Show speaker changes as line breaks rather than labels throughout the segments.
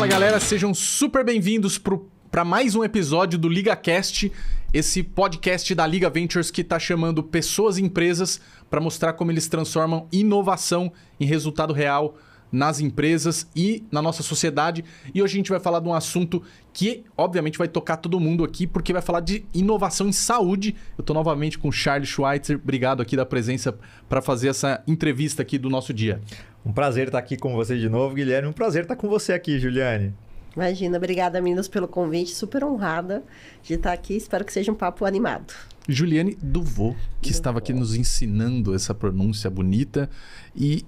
Fala galera, sejam super bem-vindos para mais um episódio do LigaCast, esse podcast da Liga Ventures que está chamando pessoas e empresas para mostrar como eles transformam inovação em resultado real nas empresas e na nossa sociedade. E hoje a gente vai falar de um assunto que, obviamente, vai tocar todo mundo aqui, porque vai falar de inovação em saúde. Eu estou novamente com o Charles Schweitzer. Obrigado aqui da presença para fazer essa entrevista aqui do nosso dia.
Um prazer estar aqui com você de novo, Guilherme. Um prazer estar com você aqui, Juliane.
Imagina, obrigada, meninas, pelo convite. Super honrada de estar aqui. Espero que seja um papo animado.
Juliane Duvaux, que estava aqui nos ensinando essa pronúncia bonita e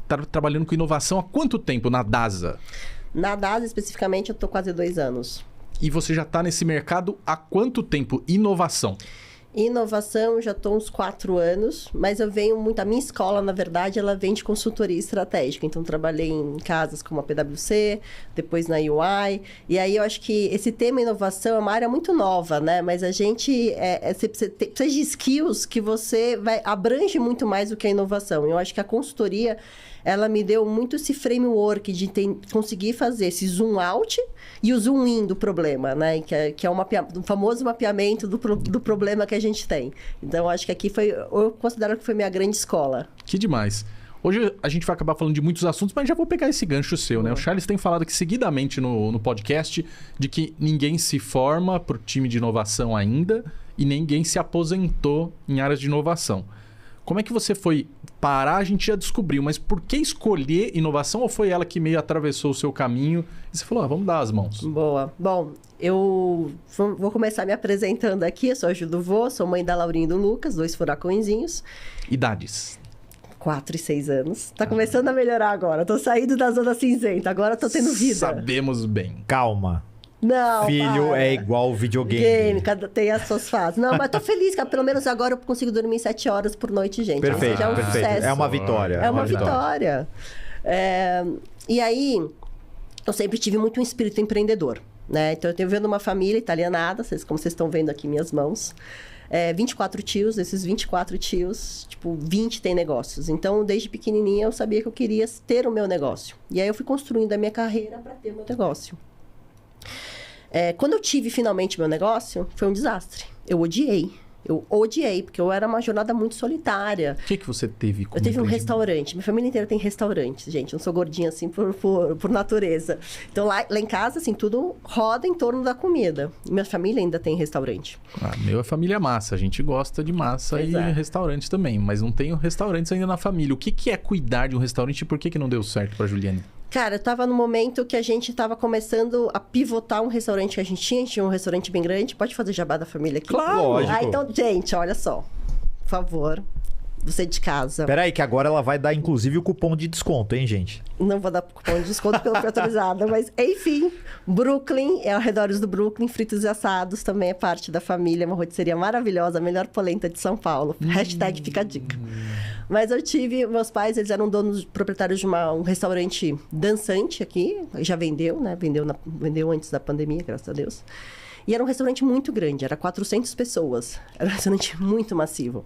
está trabalhando com inovação há quanto tempo na DASA?
Na DASA, especificamente, eu estou quase 2 anos.
E você já está nesse mercado há quanto tempo? Inovação?
Inovação, eu já estou uns 4 anos, mas eu venho muito... A minha escola, na verdade, ela vem de consultoria estratégica. Então, trabalhei em casas como a PwC, depois na UI. E aí, eu acho que esse tema inovação é uma área muito nova, né? Mas a gente... Você precisa de skills que você abrange muito mais do que a inovação. Eu acho que a consultoria... ela me deu muito esse framework de conseguir fazer esse zoom out e o zoom in do problema, né? Que é o famoso mapeamento do problema que a gente tem. Então, acho que aqui eu considero que foi minha grande escola.
Que demais. Hoje a gente vai acabar falando de muitos assuntos, mas já vou pegar esse gancho seu, né? O Charles tem falado aqui seguidamente no podcast de que ninguém se forma para o time de inovação ainda e ninguém se aposentou em áreas de inovação. Como é que você foi parar? A gente já descobriu, mas por que escolher inovação? Ou foi ela que meio atravessou o seu caminho e você falou, vamos dar as mãos?
Boa. Bom, eu vou começar me apresentando aqui. Eu sou a Ju Duvaux, sou mãe da Laurinha e do Lucas, 2 furacõezinhos.
Idades?
4 e 6 anos. Tá começando a melhorar agora. Tô saindo da zona cinzenta, agora tô tendo vida.
Sabemos bem.
Calma.
Não,
Filho
para.
é igual videogame.
Cada tem as suas fases. Não, mas tô feliz que pelo menos agora eu consigo dormir 7 horas por noite, gente.
Perfeito,
já é um
perfeito.
sucesso.
É uma vitória.
É uma vitória. E aí, eu sempre tive muito um espírito empreendedor, né? Então, eu tenho vendo uma família italianada, como vocês estão vendo aqui minhas mãos. 24 tios, desses 24 tios, 20 têm negócios. Então, desde pequenininha, eu sabia que eu queria ter o meu negócio. E aí, eu fui construindo a minha carreira para ter o meu negócio. Quando eu tive finalmente meu negócio, foi um desastre. Eu odiei, porque eu era uma jornada muito solitária.
O que você teve como
Eu tive um restaurante. Minha família inteira tem restaurantes, gente. Eu não sou gordinha assim por natureza. Então, lá em casa, assim, tudo roda em torno da comida. Minha família ainda tem restaurante.
Meu é família massa. A gente gosta de massa e restaurante também. Mas não tenho restaurantes ainda na família. O que é cuidar de um restaurante e por que não deu certo pra Juliane?
Cara, eu tava no momento que a gente tava começando a pivotar um restaurante que a gente tinha um restaurante bem grande. Pode fazer jabá da família aqui?
Claro! Lógico.
Então, gente, olha só. Por favor, você de casa.
Peraí, que agora ela vai dar, inclusive, o cupom de desconto, hein, gente?
Não vou dar cupom de desconto pela autorizada, mas, enfim. Brooklyn, arredores do Brooklyn, fritos e assados, também é parte da família. Uma rotisseria maravilhosa, a melhor polenta de São Paulo. Hashtag fica a dica. Mas eu tive... Meus pais, eles eram donos, proprietários de um restaurante dançante aqui. Já vendeu, né? Vendeu antes da pandemia, graças a Deus. E era um restaurante muito grande, era 400 pessoas. Era um restaurante muito massivo.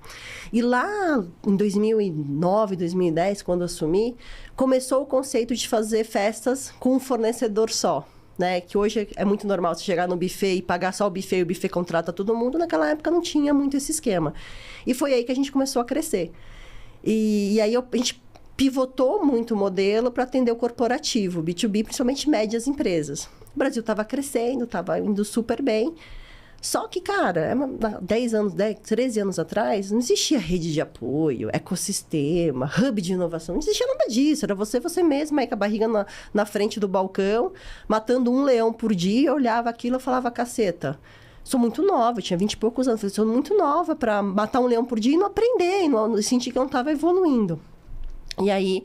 E lá em 2009, 2010, quando eu assumi, começou o conceito de fazer festas com um fornecedor só. Né? Que hoje é muito normal você chegar no buffet e pagar só o buffet e o buffet contrata todo mundo. Naquela época não tinha muito esse esquema. E foi aí que a gente começou a crescer. E aí a gente pivotou muito o modelo para atender o corporativo, B2B, principalmente médias empresas. O Brasil estava crescendo, estava indo super bem. Só que, cara, 13 anos atrás, não existia rede de apoio, ecossistema, hub de inovação. Não existia nada disso. Era você mesma aí com a barriga na frente do balcão, matando um leão por dia. Eu olhava aquilo e falava, caceta, sou muito nova, eu tinha 20 e poucos anos. Sou muito nova para matar um leão por dia e não aprender, e não sentir que eu não estava evoluindo. E aí,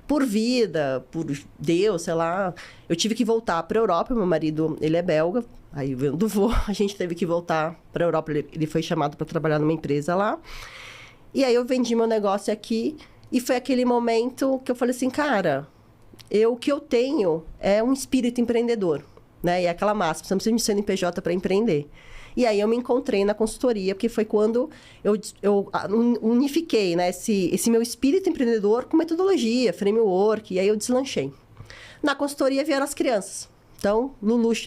por vida, por Deus, sei lá, eu tive que voltar para a Europa. Meu marido, ele é belga, aí veio do voo, a gente teve que voltar para a Europa. Ele foi chamado para trabalhar numa empresa lá. E aí eu vendi meu negócio aqui e foi aquele momento que eu falei assim, cara, o que eu tenho é um espírito empreendedor, né? E é aquela máxima, você não precisa de CNPJ para empreender. E aí eu me encontrei na consultoria, porque foi quando eu unifiquei, né, esse meu espírito empreendedor com metodologia, framework, e aí eu deslanchei. Na consultoria vieram as crianças. Então,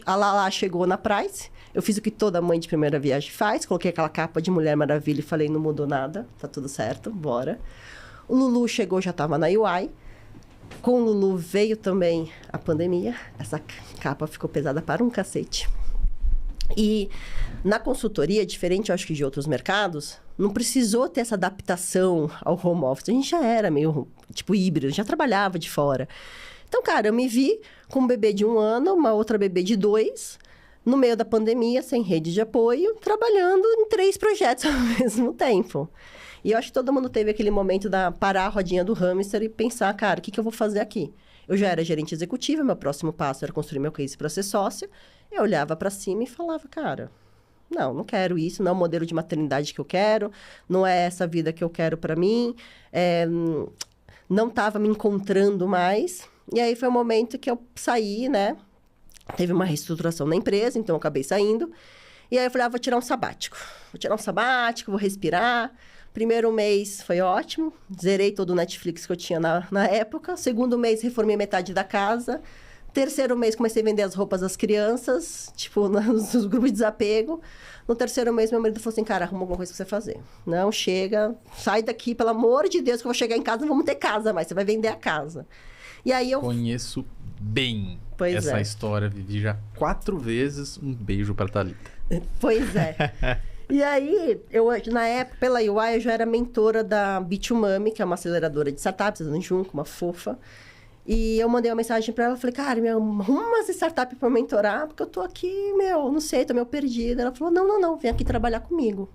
a Lala chegou na Price. Eu fiz o que toda mãe de primeira viagem faz. Coloquei aquela capa de Mulher Maravilha e falei, não mudou nada. Tá tudo certo, bora. O Lulu chegou, já estava na UI. Com o Lulu veio também a pandemia. Essa capa ficou pesada para um cacete. E na consultoria, diferente, eu acho que de outros mercados, não precisou ter essa adaptação ao home office. A gente já era meio, tipo, híbrido, já trabalhava de fora. Então, cara, eu me vi com um bebê de 1 ano, uma outra bebê de 2, no meio da pandemia, sem rede de apoio, trabalhando em 3 projetos ao mesmo tempo. E eu acho que todo mundo teve aquele momento da parar a rodinha do hamster e pensar, cara, o que eu vou fazer aqui? Eu já era gerente executiva, meu próximo passo era construir meu case para ser sócia. Eu olhava para cima e falava, cara, não quero isso, não é o modelo de maternidade que eu quero, não é essa vida que eu quero para mim, não estava me encontrando mais. E aí foi o momento que eu saí, né? Teve uma reestruturação na empresa, então eu acabei saindo. E aí eu falei, vou tirar um sabático. Vou tirar um sabático, vou respirar. Primeiro mês foi ótimo, zerei todo o Netflix que eu tinha na época. Segundo mês, reformei metade da casa. Terceiro mês, comecei a vender as roupas das crianças, tipo, nos grupos de desapego. No terceiro mês, meu marido falou assim, cara, arruma alguma coisa pra você fazer. Não, chega, sai daqui, pelo amor de Deus, que eu vou chegar em casa, não vamos ter casa mais, você vai vender a casa. E aí eu...
Conheço bem
Pois
essa
é.
história, vivi já 4 vezes. Um beijo pra Thalita.
Pois é. E aí, na época, pela UI, eu já era mentora da B2Mami, que é uma aceleradora de startups, da Junco, uma fofa. E eu mandei uma mensagem pra ela, falei, cara, arruma umas startups pra eu mentorar, porque eu tô aqui, não sei, tô meio perdida. Ela falou, não, vem aqui trabalhar comigo.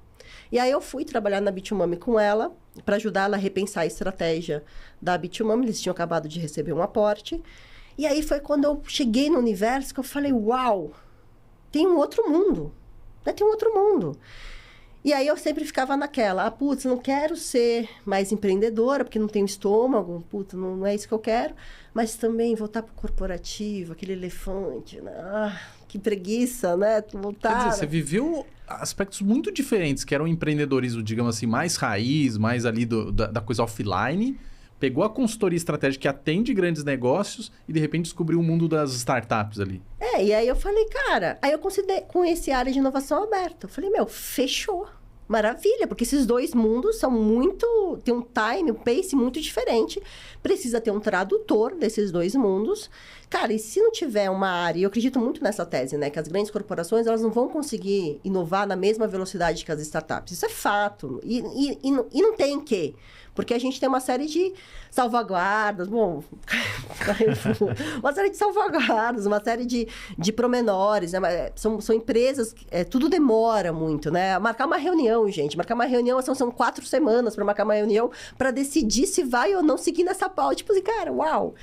E aí eu fui trabalhar na B2Mami com ela, para ajudar ela a repensar a estratégia da B2Mami. Eles tinham acabado de receber um aporte. E aí foi quando eu cheguei no universo que eu falei, uau, tem um outro mundo. Tem um outro mundo. E aí eu sempre ficava naquela, putz, não quero ser mais empreendedora, porque não tenho estômago, putz, não é isso que eu quero. Mas também voltar pro corporativo, aquele elefante, né? Que preguiça, né? Voltar...
Quer dizer, você viveu aspectos muito diferentes, que era um empreendedorismo, digamos assim, mais raiz, mais ali da coisa offline, pegou a consultoria estratégica que atende grandes negócios e, de repente, descobriu o mundo das startups ali.
E aí eu falei, cara... Aí eu conheci a área de inovação aberta. Eu falei, fechou. Maravilha, porque esses dois mundos são muito... Tem um time, um pace muito diferente. Precisa ter um tradutor desses dois mundos. Cara, e se não tiver uma área... E eu acredito muito nessa tese, né? Que as grandes corporações, elas não vão conseguir inovar na mesma velocidade que as startups. Isso é fato. E não tem que... Porque a gente tem uma série de salvaguardas, uma série de salvaguardas, uma série de promenores, né? São empresas, tudo demora muito, né? Marcar uma reunião, gente, são 4 semanas para marcar uma reunião para decidir se vai ou não seguir nessa pauta. Tipo assim, cara, uau!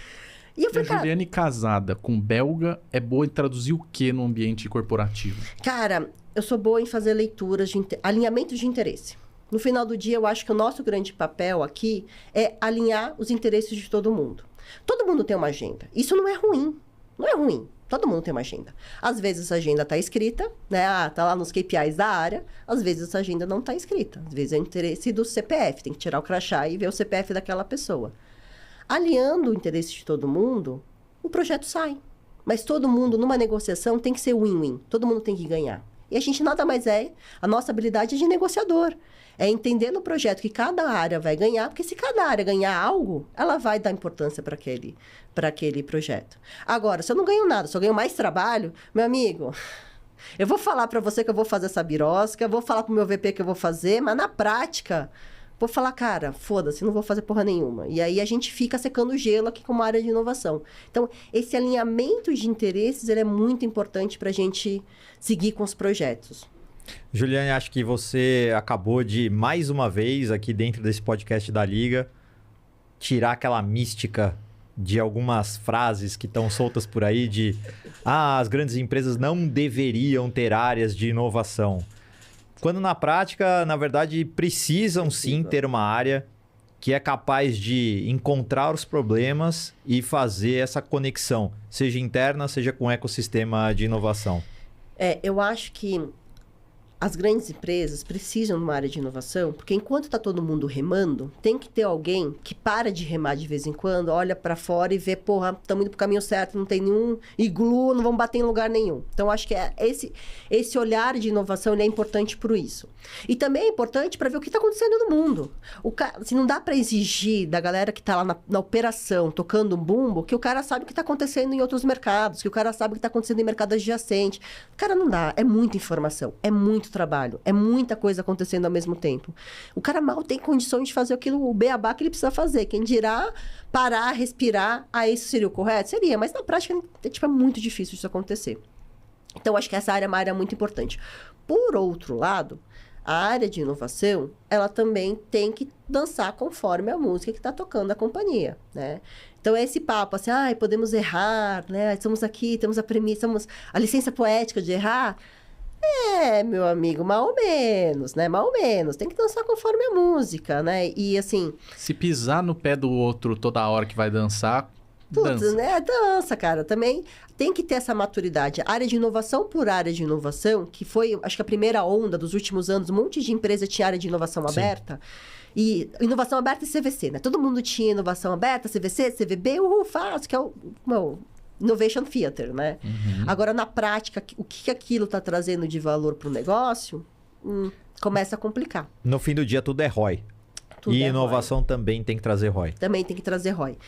E eu falei,
a Juliane casada com belga é boa em traduzir o que no ambiente corporativo?
Cara, eu sou boa em fazer leituras de alinhamentos de interesse. No final do dia, eu acho que o nosso grande papel aqui é alinhar os interesses de todo mundo. Todo mundo tem uma agenda. Isso não é ruim. Não é ruim. Todo mundo tem uma agenda. Às vezes essa agenda está escrita, né? Tá lá nos KPIs da área. Às vezes essa agenda não está escrita. Às vezes é o interesse do CPF. Tem que tirar o crachá e ver o CPF daquela pessoa. Alinhando o interesse de todo mundo, o projeto sai. Mas todo mundo, numa negociação, tem que ser win-win. Todo mundo tem que ganhar. E a gente nada mais a nossa habilidade é de negociador. É entender no projeto que cada área vai ganhar, porque se cada área ganhar algo, ela vai dar importância para aquele projeto. Agora, se eu não ganho nada, se eu ganho mais trabalho, meu amigo, eu vou falar para você que eu vou fazer essa birosca, eu vou falar para o meu VP que eu vou fazer, mas na prática, vou falar, cara, foda-se, não vou fazer porra nenhuma. E aí a gente fica secando gelo aqui como área de inovação. Então, esse alinhamento de interesses, ele é muito importante para a gente seguir com os projetos.
Juliane, acho que você acabou de, mais uma vez, aqui dentro desse podcast da Liga, tirar aquela mística de algumas frases que estão soltas por aí de as grandes empresas não deveriam ter áreas de inovação. Quando na prática, na verdade, precisam sim ter uma área que é capaz de encontrar os problemas e fazer essa conexão, seja interna, seja com o ecossistema de inovação.
Eu acho que as grandes empresas precisam de uma área de inovação, porque enquanto está todo mundo remando, tem que ter alguém que para de remar de vez em quando, olha para fora e vê, porra, estamos indo para o caminho certo, não tem nenhum iglu, não vamos bater em lugar nenhum. Então, acho que esse olhar de inovação ele é importante por isso. E também é importante para ver o que está acontecendo no mundo. Assim, não dá para exigir da galera que está lá na operação, tocando um bumbo, que o cara sabe o que está acontecendo em outros mercados, que o cara sabe o que está acontecendo em mercado adjacente. Cara, não dá. É muita informação, é muito trabalho, é muita coisa acontecendo ao mesmo tempo. O cara mal tem condições de fazer aquilo, o beabá que ele precisa fazer. Quem dirá parar, respirar, isso seria o correto? Seria, mas na prática é muito difícil isso acontecer. Então, acho que essa área é uma área muito importante. Por outro lado, a área de inovação, ela também tem que dançar conforme a música que está tocando a companhia, né? Então, é esse papo, assim, podemos errar, né? Estamos aqui, temos a premissa, temos a licença poética de errar. Meu amigo, mal ou menos, né? Mal ou menos. Tem que dançar conforme a música, né? E assim...
Se pisar no pé do outro toda hora que vai dançar, dança.
Né? Dança, cara. Também tem que ter essa maturidade. Área de inovação por área de inovação, que foi, acho que a primeira onda dos últimos anos, um monte de empresa tinha área de inovação aberta. E inovação aberta e CVC, né? Todo mundo tinha inovação aberta, CVC, CVB, fácil, que é o Innovation Theater, né? Agora, na prática, o que aquilo está trazendo de valor para o negócio, começa a complicar.
No fim do dia, tudo é ROI.
Tudo
e
é
inovação
ROI.
Também tem que trazer ROI.
Também tem que trazer ROI.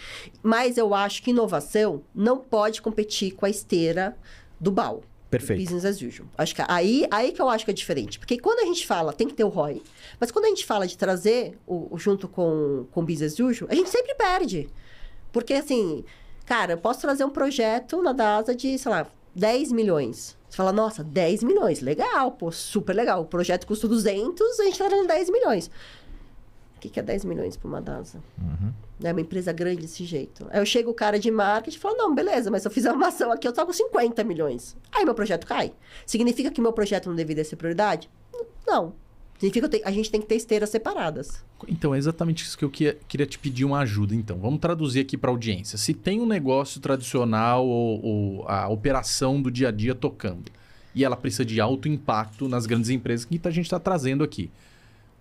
Mas eu acho que inovação não pode competir com a esteira do BAU.
Perfeito.
Business as usual. Acho que aí que eu acho que é diferente. Porque quando a gente fala, tem que ter o ROI, mas quando a gente fala de trazer junto com o Business as usual, a gente sempre perde. Porque, assim... Cara, eu posso trazer um projeto na DASA de, sei lá, 10 milhões. Você fala, nossa, 10 milhões, legal, pô, super legal. O projeto custa 200, a gente tá dando 10 milhões. O que é 10 milhões para uma DASA? É uma empresa grande desse jeito. Aí eu chego o cara de marketing e falo, não, beleza, mas se eu fizer uma ação aqui, eu tô com 50 milhões. Aí meu projeto cai. Significa que meu projeto não deveria ser prioridade? Não. Significa que a gente tem que ter esteiras separadas.
Então, é exatamente isso que eu queria te pedir uma ajuda. Então, vamos traduzir aqui para a audiência. Se tem um negócio tradicional ou a operação do dia a dia tocando e ela precisa de alto impacto nas grandes empresas que a gente está trazendo aqui,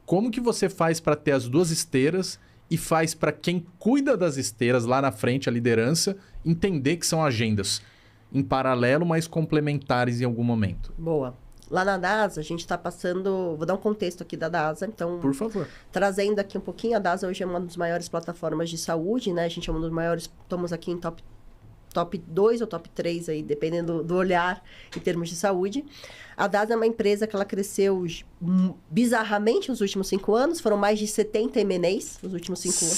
como que você faz para ter as duas esteiras e faz para quem cuida das esteiras lá na frente, a liderança, entender que são agendas em paralelo, mas complementares em algum momento?
Boa. Lá na DASA, a gente está passando... Vou dar um contexto aqui da DASA, então...
Por favor.
Trazendo aqui um pouquinho, a DASA hoje é uma das maiores plataformas de saúde, né? A gente é um dos maiores... Estamos aqui em top 2 ou top 3 aí, dependendo do olhar em termos de saúde. A DASA é uma empresa que ela cresceu bizarramente nos últimos 5 anos. Foram mais de 70 M&As nos últimos 5 anos.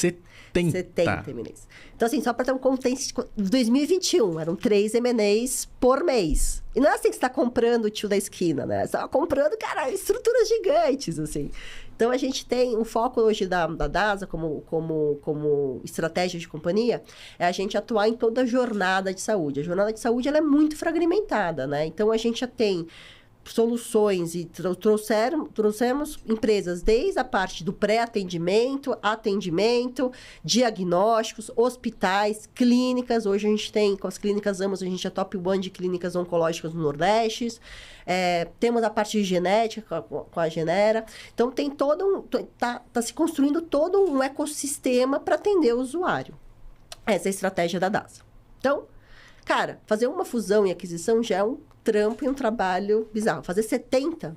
70 M&As. Então, assim, só para ter um contexto, 2021, eram 3 M&As por mês. E não é assim que você está comprando o tio da esquina, né? Você está comprando, cara, estruturas gigantes, assim. Então, a gente tem um foco hoje da DASA como estratégia de companhia, é a gente atuar em toda a jornada de saúde. A jornada de saúde, ela é muito fragmentada, né? Então, a gente já tem soluções e trouxemos empresas desde a parte do pré-atendimento, atendimento, diagnósticos, hospitais, clínicas. Hoje a gente tem, com as clínicas Amos, a gente é top 1 de clínicas oncológicas no Nordeste. Temos a parte de genética com a Genera. Então, tem tá se construindo todo um ecossistema para atender o usuário. Essa é a estratégia da DASA. Então, cara, fazer uma fusão e aquisição já é um trampo e um trabalho bizarro. Fazer 70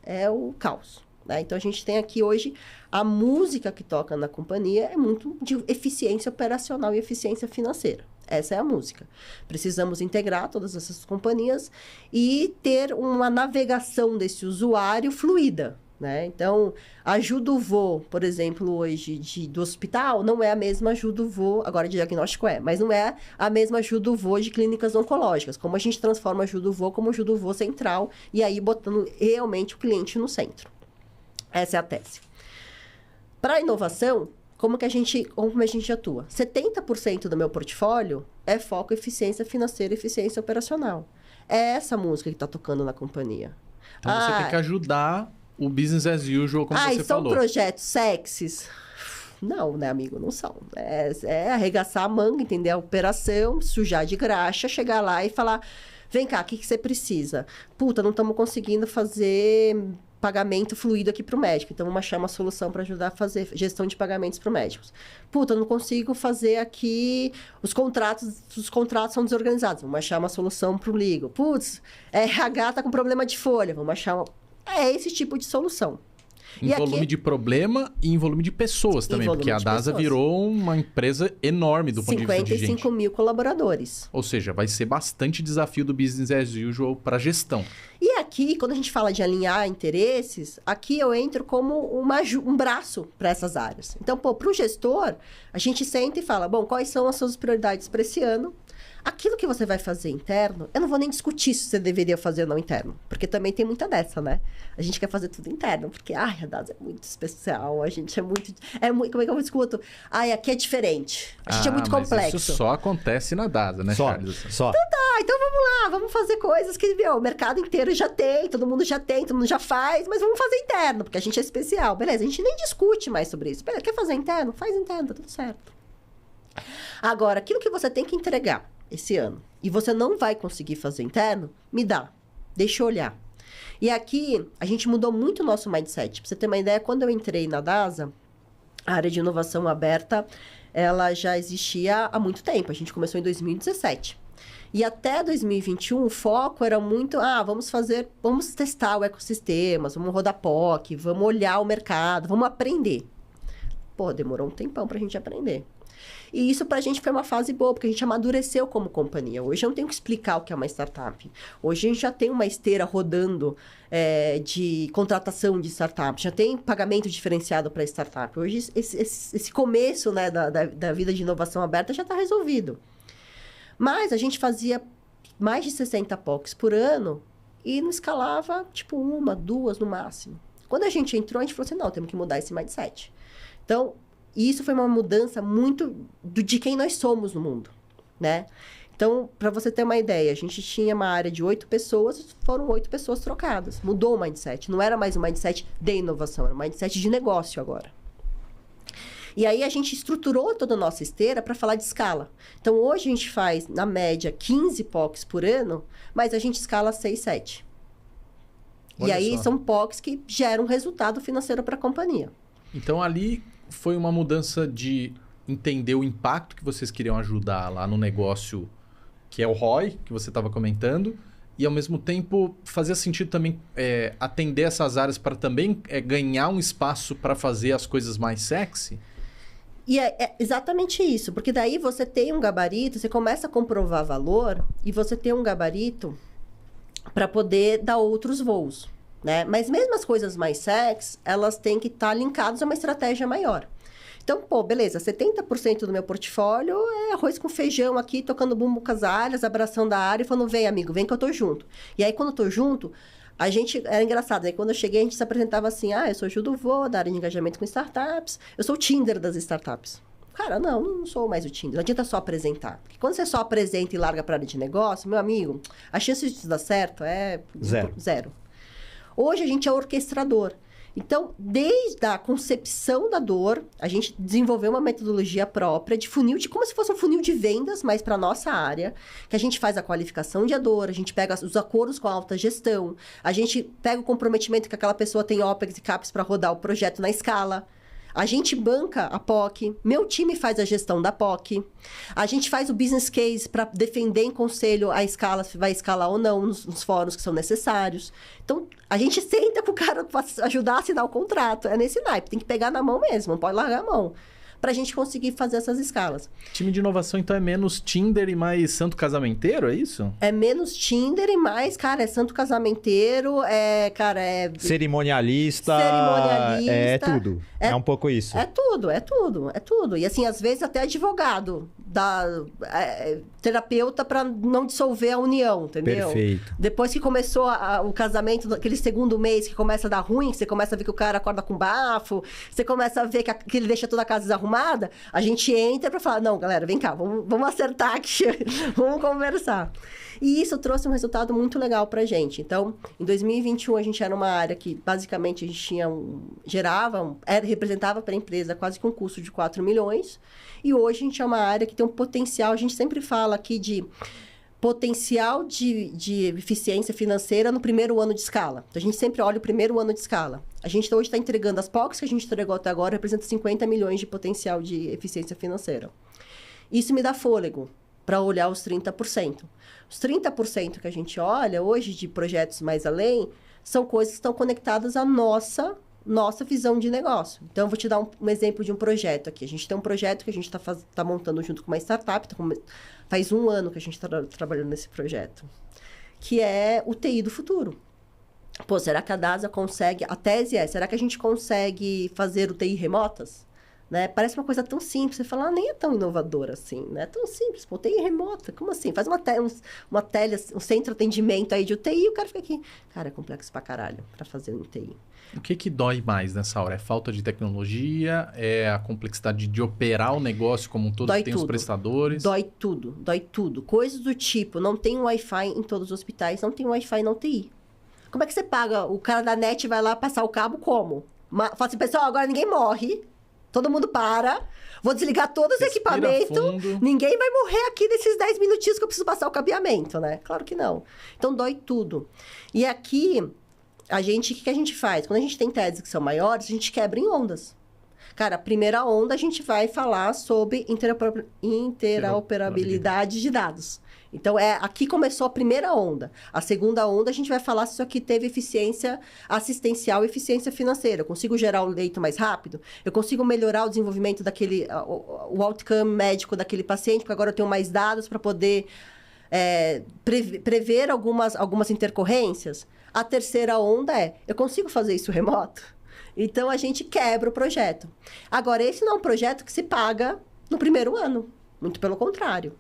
é o caos, né? Então, a gente tem aqui hoje a música que toca na companhia é muito de eficiência operacional e eficiência financeira. Essa é a música. Precisamos integrar todas essas companhias e ter uma navegação desse usuário fluida, né? Então, a Juduvô, por exemplo, hoje do hospital, não é a mesma Juduvô, agora de diagnóstico mas não é a mesma Juduvô de clínicas oncológicas. Como a gente transforma a Juduvô como Juduvô central e aí botando realmente o cliente no centro. Essa é a tese. Para a inovação, como a gente atua? 70% do meu portfólio é foco em eficiência financeira e eficiência operacional. É essa música que está tocando na companhia.
Então, você tem que ajudar o business as usual, como você
são
falou.
Projetos sexys? Não, né, amigo? Não são. É arregaçar a manga, entender a operação, sujar de graxa, chegar lá e falar... Vem cá, o que você precisa? Puta, não estamos conseguindo fazer pagamento fluido aqui para o médico. Então, vamos achar uma solução para ajudar a fazer gestão de pagamentos para os médicos. Puta, não consigo fazer aqui... Os contratos são desorganizados. Vamos achar uma solução para o legal. Putz, RH está com problema de folha. Vamos achar uma... É esse tipo de solução.
Em volume de problema e em volume de pessoas também, porque a DASA virou uma empresa enorme do ponto de vista de gente.
55 mil colaboradores.
Ou seja, vai ser bastante desafio do business as usual para gestão.
E aqui, quando a gente fala de alinhar interesses, aqui eu entro como um braço para essas áreas. Então, para o gestor, a gente senta e fala, bom, quais são as suas prioridades para esse ano? Aquilo que você vai fazer interno, eu não vou nem discutir se você deveria fazer ou não interno. Porque também tem muita dessa, né? A gente quer fazer tudo interno, porque, a DASA é muito especial, a gente é muito... como é que eu discuto? Aqui é diferente, a gente é muito complexo.
Isso só acontece na DASA, né, Charles?
Só. Então vamos lá, vamos fazer coisas que, o mercado inteiro já tem, todo mundo já faz, mas vamos fazer interno, porque a gente é especial. Beleza, a gente nem discute mais sobre isso. Beleza, quer fazer interno? Faz interno, tá tudo certo. Agora, aquilo que você tem que entregar esse ano, e você não vai conseguir fazer interno, me dá. Deixa eu olhar. E aqui, a gente mudou muito o nosso mindset. Pra você ter uma ideia, quando eu entrei na DASA, a área de inovação aberta, ela já existia há muito tempo. A gente começou em 2017. E até 2021, o foco era muito, vamos testar o ecossistema, vamos rodar POC, vamos olhar o mercado, vamos aprender. Demorou um tempão pra gente aprender. E isso pra gente foi uma fase boa, porque a gente amadureceu como companhia. Hoje eu não tenho que explicar o que é uma startup. Hoje a gente já tem uma esteira rodando de contratação de startup, já tem pagamento diferenciado para startup. Hoje esse começo, né, da vida de inovação aberta já está resolvido. Mas a gente fazia mais de 60 POCs por ano e não escalava, tipo, 1, 2 no máximo. Quando a gente entrou, a gente falou assim, não, temos que mudar esse mindset. Então, isso foi uma mudança muito de quem nós somos no mundo, né? Então, para você ter uma ideia, a gente tinha uma área de 8 pessoas, foram 8 pessoas trocadas. Mudou o mindset. Não era mais um mindset de inovação, era um mindset de negócio agora. E aí, a gente estruturou toda a nossa esteira para falar de escala. Então, hoje a gente faz, na média, 15 POCs por ano, mas a gente escala 6, 7. Olha, e aí, são POCs que geram resultado financeiro para a companhia.
Então, ali foi uma mudança de entender o impacto que vocês queriam ajudar lá no negócio, que é o ROI, que você estava comentando, e ao mesmo tempo fazia sentido também atender essas áreas para também ganhar um espaço para fazer as coisas mais sexy?
E é exatamente isso, porque daí você tem um gabarito, você começa a comprovar valor e você tem um gabarito para poder dar outros voos. Né? Mas mesmo as coisas mais sexy, elas têm que estar linkadas a uma estratégia maior. Então, beleza, 70% do meu portfólio é arroz com feijão aqui, tocando bumbo com as áreas, abraçando a área e falando, vem amigo, vem que eu tô junto. E aí, quando eu tô junto, a gente... Era engraçado, né? Quando eu cheguei, a gente se apresentava assim, eu sou Gil do Vô, da área de engajamento com startups, eu sou o Tinder das startups. Cara, não sou mais o Tinder, não adianta só apresentar. Porque quando você só apresenta e larga para a área de negócio, meu amigo, a chance de isso dar certo é... Zero. Hoje a gente é orquestrador. Então, desde a concepção da dor, a gente desenvolveu uma metodologia própria de funil, de como se fosse um funil de vendas, mas para a nossa área, que a gente faz a qualificação de dor, a gente pega os acordos com a alta gestão, a gente pega o comprometimento que aquela pessoa tem OPEX e CAPEX para rodar o projeto na escala. A gente banca a POC, meu time faz a gestão da POC, a gente faz o business case para defender em conselho a escala, se vai escalar ou não nos fóruns que são necessários. Então, a gente senta com o cara para ajudar a assinar o contrato. É nesse naipe, tem que pegar na mão mesmo, não pode largar a mão. Para a gente conseguir fazer essas escalas.
Time de inovação, então, é menos Tinder e mais santo casamenteiro, é isso?
É menos Tinder e mais, cara, é santo casamenteiro,
cerimonialista. É tudo. É um pouco isso.
É tudo. E assim, às vezes até advogado, terapeuta para não dissolver a união, entendeu?
Perfeito.
Depois que começou o casamento, aquele segundo mês que começa a dar ruim, você começa a ver que o cara acorda com bafo, você começa a ver que ele deixa toda a casa desarrumada, a gente entra para falar, não, galera, vem cá, vamos acertar aqui, vamos conversar. E isso trouxe um resultado muito legal pra gente. Então, em 2021, a gente era uma área que, basicamente, a gente tinha representava para a empresa quase que um custo de 4 milhões. E hoje a gente é uma área que tem um potencial, a gente sempre fala aqui de potencial de eficiência financeira no primeiro ano de escala. Então, a gente sempre olha o primeiro ano de escala. A gente hoje está entregando as POCs que a gente entregou até agora, representa 50 milhões de potencial de eficiência financeira. Isso me dá fôlego para olhar os 30%. Os 30% que a gente olha hoje de projetos mais além são coisas que estão conectadas à nossa visão de negócio. Então, eu vou te dar um exemplo de um projeto aqui. A gente tem um projeto que a gente está montando junto com uma startup. Faz 1 ano que a gente está trabalhando nesse projeto. Que é o TI do futuro. Pô, será que a DASA consegue... A tese é, será que a gente consegue fazer o TI remotas? Né? Parece uma coisa tão simples. Você fala, nem é tão inovadora assim, né? É tão simples. Pô, TI remota, como assim? Faz um centro de atendimento aí de UTI e o cara fica aqui. Cara, é complexo pra caralho pra fazer um TI.
O que dói mais nessa hora? É falta de tecnologia? É a complexidade de operar o negócio como um todo?
Dói
tem
tudo.
Os prestadores?
Dói tudo. Coisas do tipo, não tem Wi-Fi em todos os hospitais, não tem Wi-Fi na UTI. Como é que você paga? O cara da NET vai lá passar o cabo como? Fala assim, pessoal, agora ninguém morre. Todo mundo para. Vou desligar todos os equipamentos. Ninguém vai morrer aqui nesses 10 minutinhos que eu preciso passar o cabeamento, né? Claro que não. Então, dói tudo. E aqui, o que a gente faz? Quando a gente tem teses que são maiores, a gente quebra em ondas. Cara, a primeira onda, a gente vai falar sobre interoperabilidade de dados. Então, aqui começou a primeira onda. A segunda onda, a gente vai falar se isso aqui teve eficiência assistencial e eficiência financeira. Eu consigo gerar o leito mais rápido? Eu consigo melhorar o desenvolvimento o outcome médico daquele paciente, porque agora eu tenho mais dados para poder prever algumas intercorrências? A terceira onda eu consigo fazer isso remoto? Então, a gente quebra o projeto. Agora, esse não é um projeto que se paga no primeiro ano. Muito pelo contrário.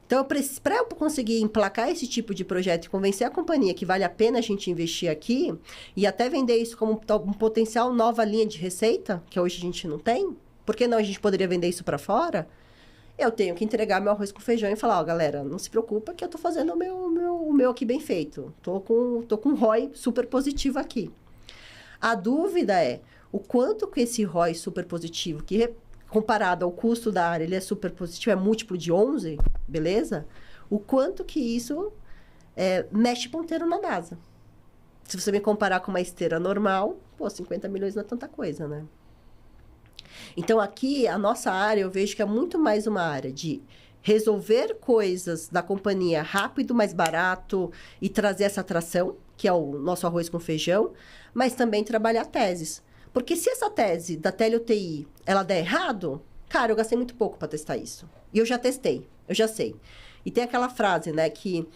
Então, para eu conseguir emplacar esse tipo de projeto e convencer a companhia que vale a pena a gente investir aqui e até vender isso como um potencial nova linha de receita, que hoje a gente não tem, por que não a gente poderia vender isso para fora? Eu tenho que entregar meu arroz com feijão e falar, galera, não se preocupa que eu estou fazendo o meu aqui bem feito. Tô com um ROI super positivo aqui. A dúvida é o quanto que esse ROI super positivo, que comparado ao custo da área, ele é super positivo, é múltiplo de 11, beleza? O quanto que isso mexe ponteiro na DASA. Se você me comparar com uma esteira normal, 50 milhões não é tanta coisa, né? Então, aqui, a nossa área, eu vejo que é muito mais uma área de resolver coisas da companhia rápido, mais barato e trazer essa atração, que é o nosso arroz com feijão, mas também trabalhar teses. Porque se essa tese da tele-UTI, ela der errado, cara, eu gastei muito pouco para testar isso. E eu já testei, eu já sei. E tem aquela frase, né, que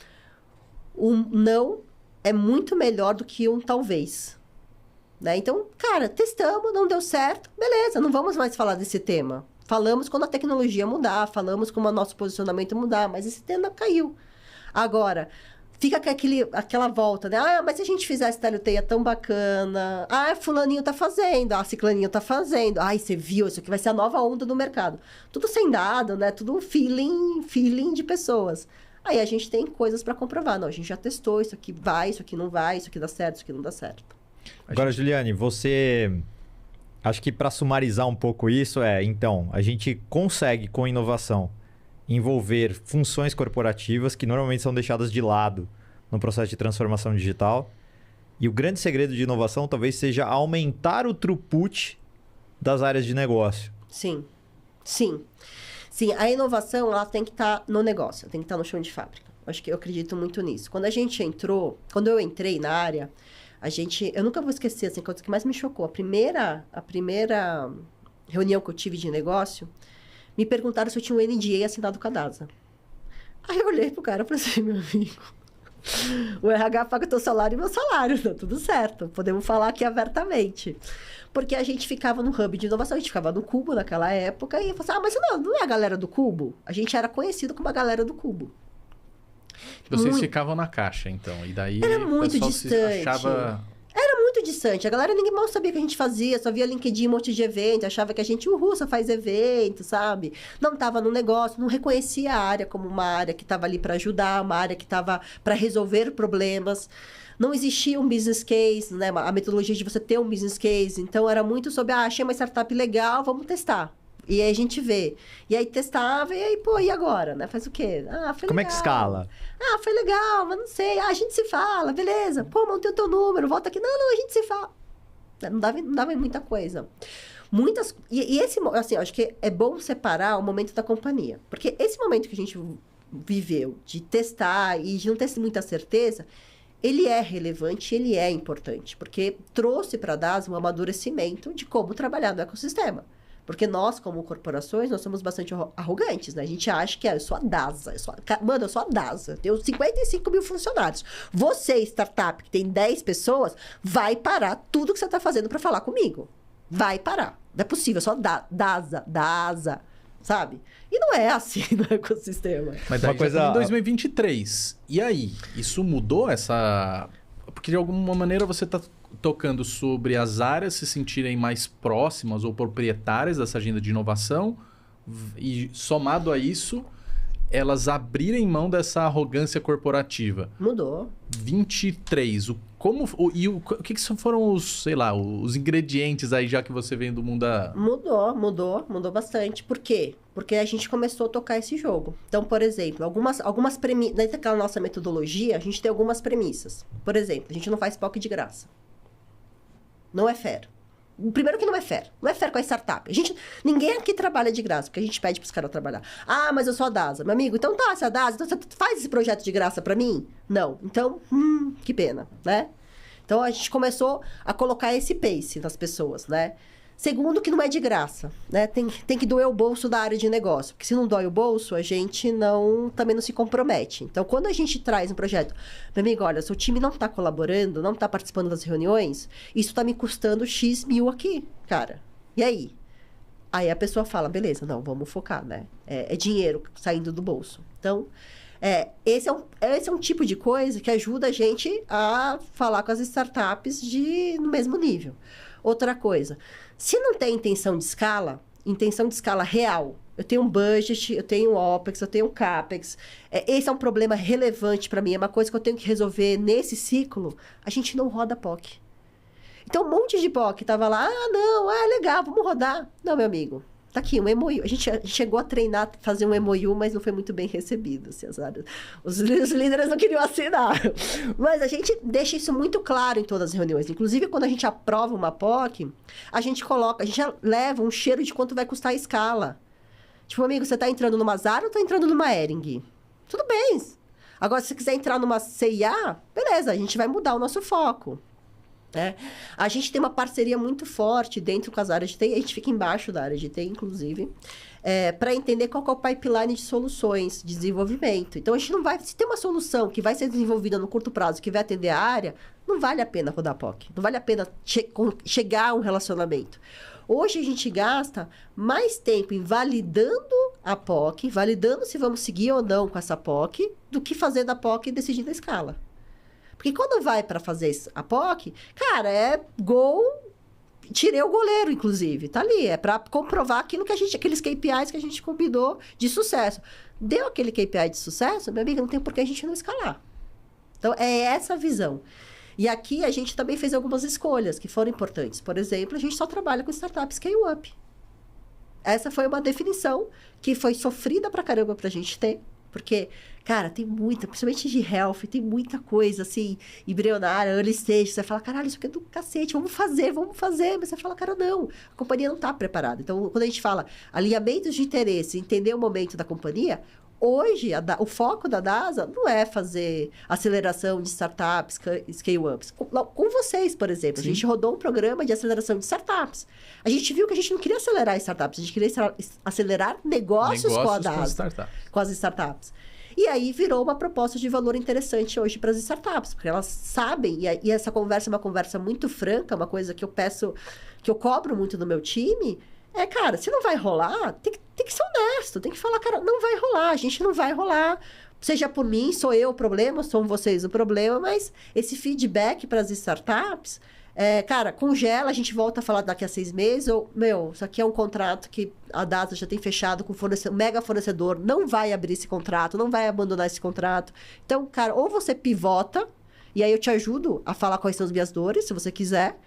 um não é muito melhor do que um talvez. Né? Então, cara, testamos, não deu certo, beleza, não vamos mais falar desse tema. Falamos quando a tecnologia mudar, falamos quando o nosso posicionamento mudar, mas esse tema caiu. Agora, fica aquela volta, né? Ah, mas se a gente fizesse tele-UTI é tão bacana. Ah, fulaninho tá fazendo. Ah, ciclaninho tá fazendo. Ai, você viu, isso aqui vai ser a nova onda do mercado. Tudo sem dado, né? Tudo feeling de pessoas. Aí a gente tem coisas para comprovar. Não, a gente já testou, isso aqui vai, isso aqui não vai, isso aqui dá certo, isso aqui não dá certo.
Agora, Juliane, você... Acho que para sumarizar um pouco isso então, a gente consegue, com inovação, envolver funções corporativas que normalmente são deixadas de lado no processo de transformação digital. E o grande segredo de inovação talvez seja aumentar o throughput das áreas de negócio.
Sim. A inovação ela tem que estar no negócio, tem que estar no chão de fábrica. Eu acredito muito nisso. Quando eu entrei na área, eu nunca vou esquecer, assim, a coisa que mais me chocou. A primeira reunião que eu tive de negócio, me perguntaram se eu tinha um NDA assinado com a DASA. Aí eu olhei pro cara e falei assim, meu amigo, o RH paga o teu salário e meu salário, tá tudo certo. Podemos falar aqui abertamente. Porque a gente ficava no hub de inovação, a gente ficava no Cubo naquela época, e eu falei assim, mas não é a galera do Cubo? A gente era conhecido como a galera do Cubo.
Vocês ficavam na caixa, então, e daí
era muito
o pessoal
distante.
achava...
Era muito distante. A galera ninguém mal sabia o que a gente fazia, só via LinkedIn, um monte de evento, achava que a gente, só faz evento, sabe? Não estava no negócio, não reconhecia a área como uma área que estava ali para ajudar, uma área que estava para resolver problemas. Não existia um business case, né? A metodologia de você ter um business case. Então, era muito sobre, achei uma startup legal, vamos testar. E aí a gente vê. E aí testava, e aí, pô, e agora, né? Faz o quê? Ah, foi
Como é
legal.
que escala?
Ah, foi legal, mas não sei. Ah, a gente se fala, beleza. Pô, mantém o teu número, volta aqui. Não, a gente se fala. Não dava muita coisa. E esse, assim, eu acho que é bom separar o momento da companhia. Porque esse momento que a gente viveu de testar e de não ter muita certeza, ele é relevante, ele é importante. Porque trouxe para a DAS um amadurecimento de como trabalhar no ecossistema. Porque nós, como corporações, nós somos bastante arrogantes, né? A gente acha que eu sou a DASA. Mano, eu sou a DASA. Tenho 55 mil funcionários. Você, startup, que tem 10 pessoas, vai parar tudo que você está fazendo para falar comigo. Vai parar. Não é possível, eu sou a DASA, sabe? E não é assim no ecossistema.
Mas daí já estamos em 2023. E aí? Isso mudou essa... Porque de alguma maneira você está tocando sobre as áreas se sentirem mais próximas ou proprietárias dessa agenda de inovação e, somado a isso, elas abrirem mão dessa arrogância corporativa.
Mudou.
23. O que foram os, sei lá, os ingredientes aí, já que você vem do mundo da...
Mudou bastante. Por quê? Porque a gente começou a tocar esse jogo. Então, por exemplo, algumas premissas... Dentro daquela nossa metodologia, a gente tem algumas premissas. Por exemplo, a gente não faz POC de graça. Não é fair. Primeiro que não é fair. Não é fair com a startup. Ninguém aqui trabalha de graça, porque a gente pede para os caras trabalhar. Ah, mas eu sou a DASA. Meu amigo, então tá, você é a DASA, então você faz esse projeto de graça para mim? Não. Então, que pena, né? Então, a gente começou a colocar esse pace nas pessoas, né? Segundo, que não é de graça, né? Tem que doer o bolso da área de negócio. Porque se não dói o bolso, a gente também não se compromete. Então, quando a gente traz um projeto... Meu amigo, olha, seu time não está colaborando, não está participando das reuniões, isso está me custando X mil aqui, cara. E aí? Aí a pessoa fala, beleza, não, vamos focar, né? É dinheiro saindo do bolso. Então... esse é um tipo de coisa que ajuda a gente a falar com as startups no mesmo nível. Outra coisa, se não tem intenção de escala real, eu tenho um budget, eu tenho um OPEX, eu tenho um CAPEX, esse é um problema relevante para mim, é uma coisa que eu tenho que resolver nesse ciclo, a gente não roda POC. Então, um monte de POC tava lá, legal, vamos rodar. Não, meu amigo. Tá aqui, um MOU. A gente chegou a treinar, fazer um MOU, mas não foi muito bem recebido. Assim, os líderes não queriam assinar. Mas a gente deixa isso muito claro em todas as reuniões. Inclusive, quando a gente aprova uma POC, a gente já leva um cheiro de quanto vai custar a escala. Tipo, amigo, você tá entrando numa Zara ou tá entrando numa Hering? Tudo bem. Agora, se você quiser entrar numa CIA, beleza, a gente vai mudar o nosso foco. A gente tem uma parceria muito forte dentro com as áreas de TI, a gente fica embaixo da área de TI, inclusive, para entender qual que é o pipeline de soluções de desenvolvimento. Então, a gente não vai... Se tem uma solução que vai ser desenvolvida no curto prazo, que vai atender a área, não vale a pena rodar POC. Não vale a pena chegar a um relacionamento. Hoje, a gente gasta mais tempo em validando a POC, validando se vamos seguir ou não com essa POC, do que fazendo a POC e decidindo a escala. Porque quando vai para fazer a POC, cara, gol, tirei o goleiro, inclusive, tá ali, é para comprovar aqueles KPIs que a gente combinou de sucesso. Deu aquele KPI de sucesso, meu amigo, não tem por que a gente não escalar. Então, é essa a visão. E aqui a gente também fez algumas escolhas que foram importantes. Por exemplo, a gente só trabalha com startups scale-up. Essa foi uma definição que foi sofrida pra caramba pra gente ter. Porque, cara, tem muita, principalmente de health, tem muita coisa, assim, embrionária, early stage. Você fala, caralho, isso aqui é do cacete, vamos fazer. Mas você fala, cara, não, a companhia não está preparada. Então, quando a gente fala alinhamentos de interesse, entender o momento da companhia, hoje, o foco da DASA não é fazer aceleração de startups, scale-ups. Com vocês, por exemplo, a gente rodou um programa de aceleração de startups. A gente viu que a gente não queria acelerar startups, a gente queria acelerar negócios com a DASA, com as startups. E aí virou uma proposta de valor interessante hoje para as startups, porque elas sabem, e essa conversa é uma conversa muito franca, uma coisa que eu cobro muito do meu time, cara, se não vai rolar, tem que ser honesto, tem que falar, cara, não vai rolar, a gente não vai rolar, seja por mim, sou eu o problema, são vocês o problema, mas esse feedback para as startups, cara, congela, a gente volta a falar daqui a 6 meses, ou, isso aqui é um contrato que a DASA já tem fechado com um mega fornecedor, não vai abrir esse contrato, não vai abandonar esse contrato. Então, cara, ou você pivota, e aí eu te ajudo a falar quais são as minhas dores, se você quiser,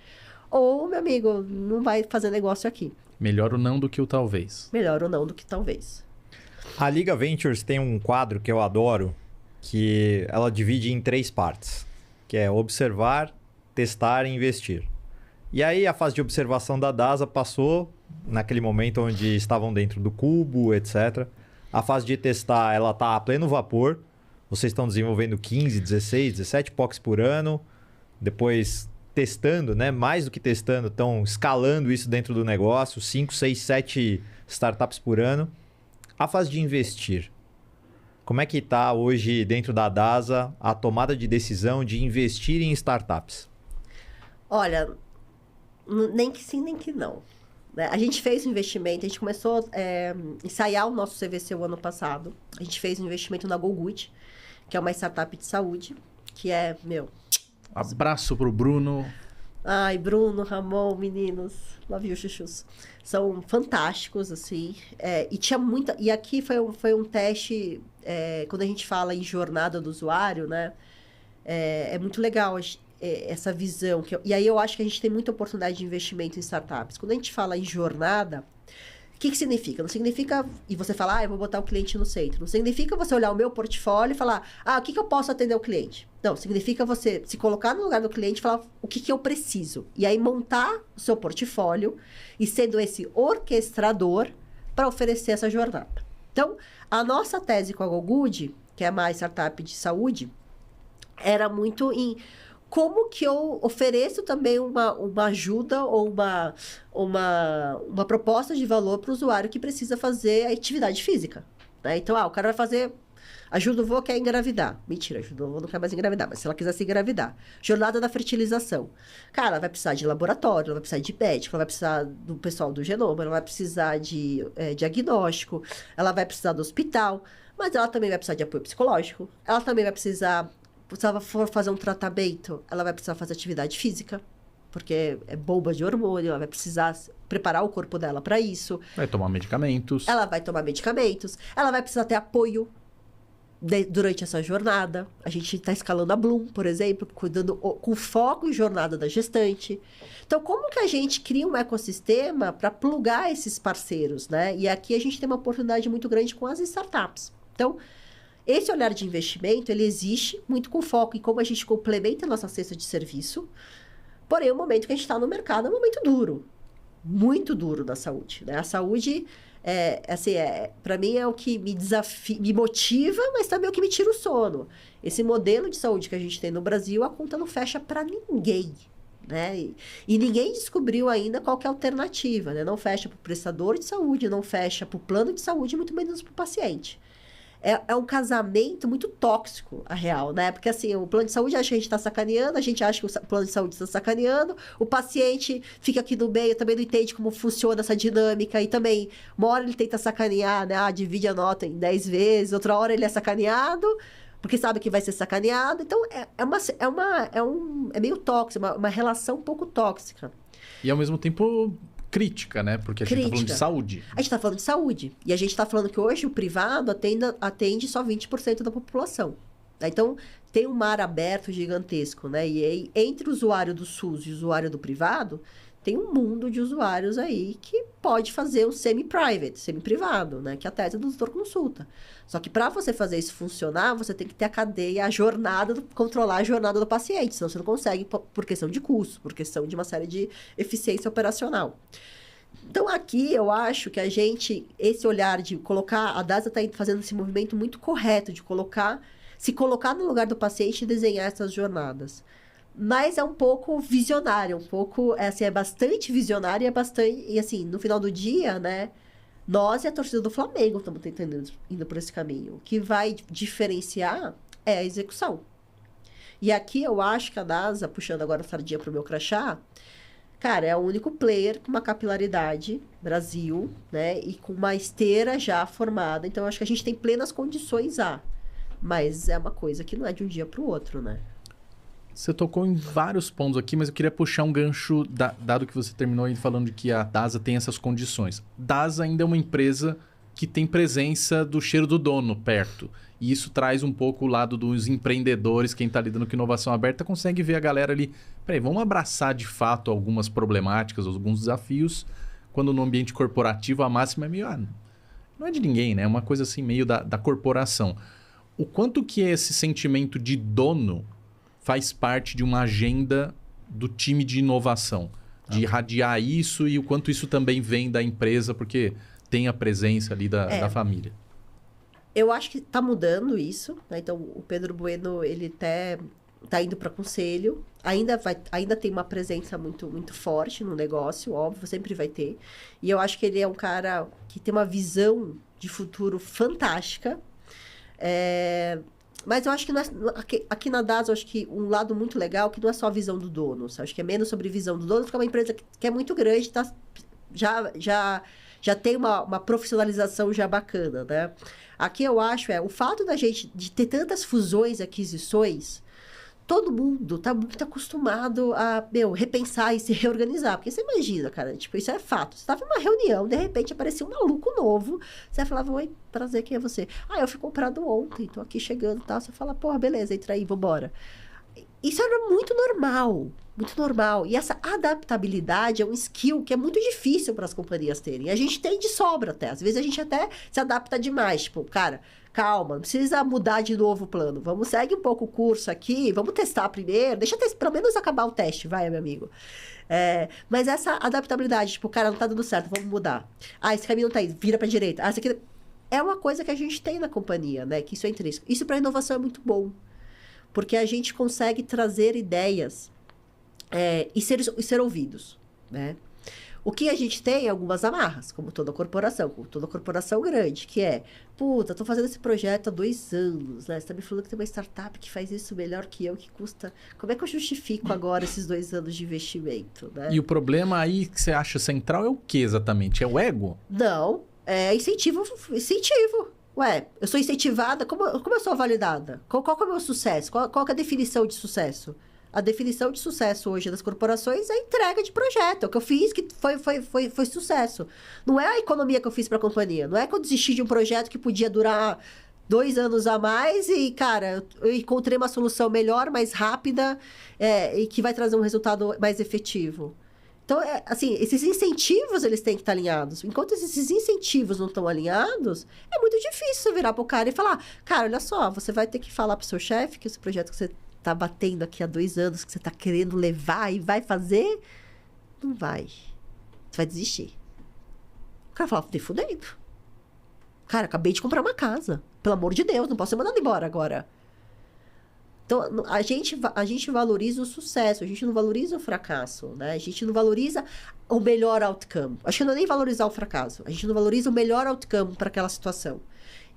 ou, meu amigo, não vai fazer negócio aqui.
Melhor o não do que o talvez.
Melhor ou não do que talvez.
A Liga Ventures tem um quadro que eu adoro, que ela divide em 3 partes, que é observar, testar e investir. E aí a fase de observação da DASA passou, naquele momento onde estavam dentro do cubo, etc. A fase de testar, ela está a pleno vapor. Vocês estão desenvolvendo 15, 16, 17 POCs por ano. Depois testando, né? Mais do que testando, estão escalando isso dentro do negócio. 5, 6, 7 startups por ano. A fase de investir. Como é que está hoje dentro da DASA a tomada de decisão de investir em startups?
Olha, nem que sim, nem que não. A gente fez um investimento, a gente começou a ensaiar o nosso CVC o ano passado. A gente fez um investimento na GoGood, que é uma startup de saúde, que é,
Abraço pro Bruno.
Ai, Bruno, Ramon, meninos, love you, chuchus. São fantásticos, assim. E tinha muita... E aqui foi um teste, quando a gente fala em jornada do usuário, né? É muito legal essa visão. E aí eu acho que a gente tem muita oportunidade de investimento em startups. Quando a gente fala em jornada, o que significa? Não significa... E você fala, eu vou botar o cliente no centro. Não significa você olhar o meu portfólio e falar, o que eu posso atender o cliente? Não, significa você se colocar no lugar do cliente e falar o que eu preciso. E aí montar o seu portfólio e sendo esse orquestrador para oferecer essa jornada. Então, a nossa tese com a GoGood, que é uma startup de saúde, era muito em... Como que eu ofereço também uma ajuda ou uma proposta de valor para o usuário que precisa fazer a atividade física, né? Então, o cara vai fazer... Ajuda o vô quer engravidar. Mentira, ajuda o vô não quer mais engravidar, mas se ela quiser se engravidar. Jornada da fertilização. Cara, ela vai precisar de laboratório, ela vai precisar de médico, ela vai precisar do pessoal do genoma, ela vai precisar de diagnóstico, ela vai precisar do hospital, mas ela também vai precisar de apoio psicológico, ela também vai precisar... Se ela for fazer um tratamento, ela vai precisar fazer atividade física, porque é bomba de hormônio, ela vai precisar preparar o corpo dela para isso.
Vai tomar medicamentos.
Ela vai tomar medicamentos. Ela vai precisar ter apoio durante essa jornada. A gente está escalando a Bloom, por exemplo, cuidando com foco em jornada da gestante. Então, como que a gente cria um ecossistema para plugar esses parceiros, né? E aqui a gente tem uma oportunidade muito grande com as startups. Então... Esse olhar de investimento, ele existe muito com foco em como a gente complementa a nossa cesta de serviço. Porém, o momento que a gente está no mercado é um momento duro. Muito duro na saúde, né? A saúde, para mim, é o que me desafia, me motiva, mas também é o que me tira o sono. Esse modelo de saúde que a gente tem no Brasil, a conta não fecha para ninguém, né? E ninguém descobriu ainda qual que é a alternativa, né? Não fecha para o prestador de saúde, não fecha para o plano de saúde, muito menos para o paciente. É um casamento muito tóxico, a real, né? Porque, assim, o plano de saúde acha que a gente está sacaneando, a gente acha que o plano de saúde está sacaneando, o paciente fica aqui no meio, também não entende como funciona essa dinâmica, e também, uma hora ele tenta sacanear, né? Divide a nota em 10 vezes, outra hora ele é sacaneado, porque sabe que vai ser sacaneado. Então, é meio tóxico, uma relação um pouco tóxica.
E, ao mesmo tempo... crítica, né? Porque a gente tá falando de saúde.
A gente tá falando de saúde. E a gente tá falando que hoje o privado atende só 20% da população. Então, tem um mar aberto gigantesco, né? E aí, entre o usuário do SUS e o usuário do privado, tem um mundo de usuários aí que pode fazer um semi-private, semi-privado, né? Que é a tese do doutor consulta. Só que para você fazer isso funcionar, você tem que ter a cadeia, a jornada, controlar a jornada do paciente. Senão você não consegue por questão de custo, por questão de uma série de eficiência operacional. Então, aqui eu acho que esse olhar de colocar, a DASA está fazendo esse movimento muito correto, de se colocar no lugar do paciente e desenhar essas jornadas. Mas é um pouco visionário, é bastante visionário e assim, no final do dia, né, nós e a torcida do Flamengo estamos tentando indo por esse caminho. O que vai diferenciar é a execução. E aqui eu acho que a DASA, puxando agora a sardinha para o meu crachá, cara, é o único player com uma capilaridade, Brasil, né, e com uma esteira já formada. Então, eu acho que a gente tem plenas condições mas é uma coisa que não é de um dia para o outro, né?
Você tocou em vários pontos aqui, mas eu queria puxar um gancho, dado que você terminou aí falando de que a DASA tem essas condições. DASA ainda é uma empresa que tem presença do cheiro do dono perto. E isso traz um pouco o lado dos empreendedores, quem está lidando com inovação aberta, consegue ver a galera ali, peraí, vamos abraçar de fato algumas problemáticas, alguns desafios, quando no ambiente corporativo a máxima é meio... não é de ninguém, né? É uma coisa assim meio da corporação. O quanto que esse sentimento de dono faz parte de uma agenda do time de inovação? De irradiar isso e o quanto isso também vem da empresa, porque tem a presença ali da família.
Eu acho que está mudando isso, né? Então, o Pedro Bueno, ele até está indo para conselho. Ainda tem uma presença muito, muito forte no negócio, óbvio, sempre vai ter. E eu acho que ele é um cara que tem uma visão de futuro fantástica. Mas eu acho que aqui na DAS, eu acho que um lado muito legal, que não é só a visão do dono. Acho que é menos sobre visão do dono, porque é uma empresa que é muito grande, já tem uma profissionalização já bacana, né? Aqui eu acho, o fato da gente de ter tantas fusões e aquisições, todo mundo tá muito acostumado a, repensar e se reorganizar. Porque você imagina, cara, tipo, isso é fato. Você tava em uma reunião, de repente apareceu um maluco novo. Você falava, oi, prazer, quem é você? Eu fui comprado ontem, tô aqui chegando e tal. Você fala, porra, beleza, entra aí, vambora. Isso era muito normal, muito normal. E essa adaptabilidade é um skill que é muito difícil para as companhias terem. A gente tem de sobra até. Às vezes a gente até se adapta demais. Tipo, cara, calma, não precisa mudar de novo o plano. Segue um pouco o curso aqui, vamos testar primeiro. Deixa pelo menos acabar o teste, vai, meu amigo. Mas essa adaptabilidade, tipo, cara, não tá dando certo, vamos mudar. Esse caminho não tá indo, vira pra direita. Esse aqui... É uma coisa que a gente tem na companhia, né? Que isso é intrínseco. Isso para inovação é muito bom. Porque a gente consegue trazer ideias e ser ouvidos, né? O que a gente tem é algumas amarras, como toda corporação grande, que é, tô fazendo esse projeto há 2 anos, né? Você tá me falando que tem uma startup que faz isso melhor que eu, que custa... Como é que eu justifico agora esses 2 anos de investimento, né?
E o problema aí que você acha central é o que exatamente? É o ego?
Não, é incentivo. Ué, eu sou incentivada, como eu sou validada? Qual que é o meu sucesso? Qual que é a definição de sucesso? A definição de sucesso hoje das corporações é a entrega de projeto. É o que eu fiz que foi sucesso. Não é a economia que eu fiz para a companhia. Não é que eu desisti de um projeto que podia durar 2 anos a mais e, cara, eu encontrei uma solução melhor, mais rápida e que vai trazer um resultado mais efetivo. Então, assim, esses incentivos, eles têm que estar alinhados. Enquanto esses incentivos não estão alinhados, é muito difícil você virar pro cara e falar, cara, olha só, você vai ter que falar pro seu chefe que esse projeto que você tá batendo aqui há 2 anos, que você tá querendo levar e vai fazer, não vai. Você vai desistir. O cara fala, te fudendo. Cara, acabei de comprar uma casa. Pelo amor de Deus, não posso ser mandado embora agora. Então, a gente valoriza o sucesso, a gente não valoriza o fracasso, né? A gente não valoriza o melhor outcome. Acho que não é nem valorizar o fracasso, a gente não valoriza o melhor outcome para aquela situação.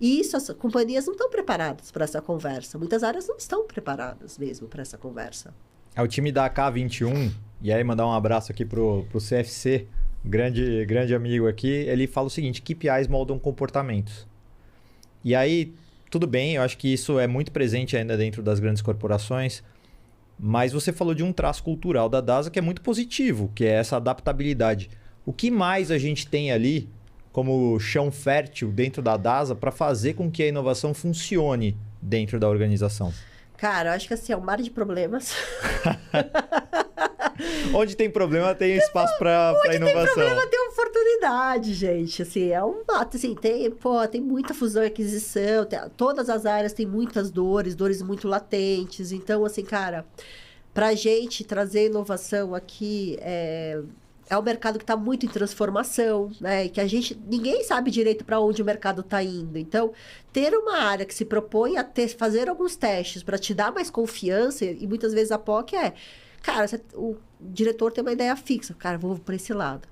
E isso, as companhias não estão preparadas para essa conversa. Muitas áreas não estão preparadas mesmo para essa conversa.
É o time da AK21, e aí mandar um abraço aqui pro CFC, grande amigo aqui. Ele fala o seguinte, KPIs moldam comportamentos. E aí... Tudo bem, eu acho que isso é muito presente ainda dentro das grandes corporações, mas você falou de um traço cultural da DASA que é muito positivo, que é essa adaptabilidade. O que mais a gente tem ali como chão fértil dentro da DASA para fazer com que a inovação funcione dentro da organização?
Cara, eu acho que assim, é um mar de problemas.
Onde tem problema, tem espaço para inovação.
Onde tem problema, tem oportunidade, gente. Assim, tem muita fusão e aquisição, todas as áreas têm muitas dores muito latentes. Então, assim, cara, pra gente trazer inovação aqui é um mercado que está muito em transformação, né? E que ninguém sabe direito para onde o mercado está indo. Então, ter uma área que se propõe a fazer alguns testes para te dar mais confiança, e muitas vezes a POC cara, o diretor tem uma ideia fixa. Cara, vou para esse lado.